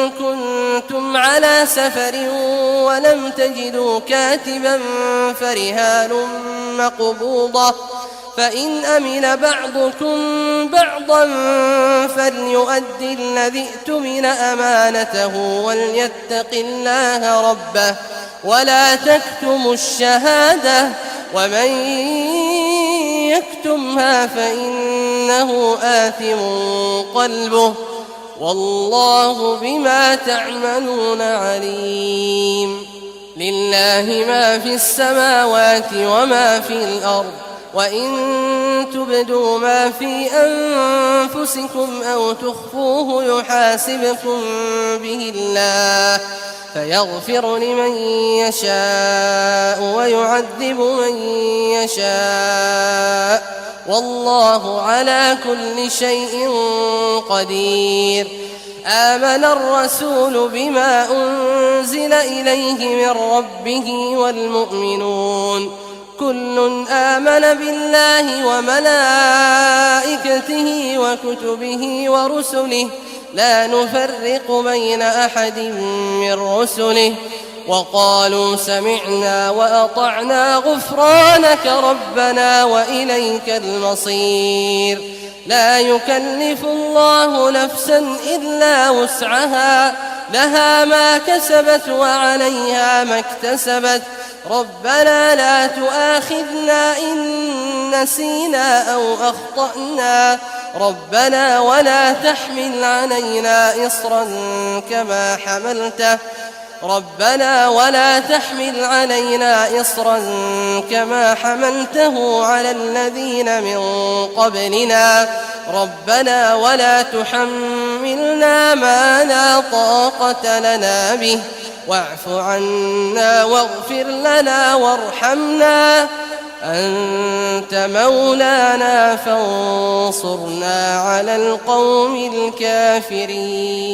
كنتم على سفر ولم تجدوا كاتبا فرهان مقبوضة، فإن أمن بعضكم بعضا فليؤدي الذي اؤتمن أمانته وليتق الله ربه ولا تكتموا الشهادة، ومن يكتمها فإنه آثم قلبه والله بما تعملون عليم. لله ما في السماوات وما في الأرض، وإن تبدوا ما في أنفسكم أو تخفوه يحاسبكم به الله فيغفر لمن يشاء ويعذب من يشاء والله على كل شيء قدير. آمن الرسول بما أنزل إليه من ربه والمؤمنون كل آمن بالله وملائكته وكتبه ورسله لا نفرق بين أحد من رسله وقالوا سمعنا وأطعنا غفرانك ربنا وإليك المصير. لا يكلف الله نفسا إلا وسعها لها ما كسبت وعليها ما اكتسبت ربنا لا تؤاخذنا إن نسينا أو أخطأنا ربنا ولا تحمل علينا إصرا كما حملته على الذين من قبلنا ربنا ولا تحملنا ما لا طاقة لنا به واعف عنا واغفر لنا وارحمنا أنت مولانا فانصرنا على القوم الكافرين.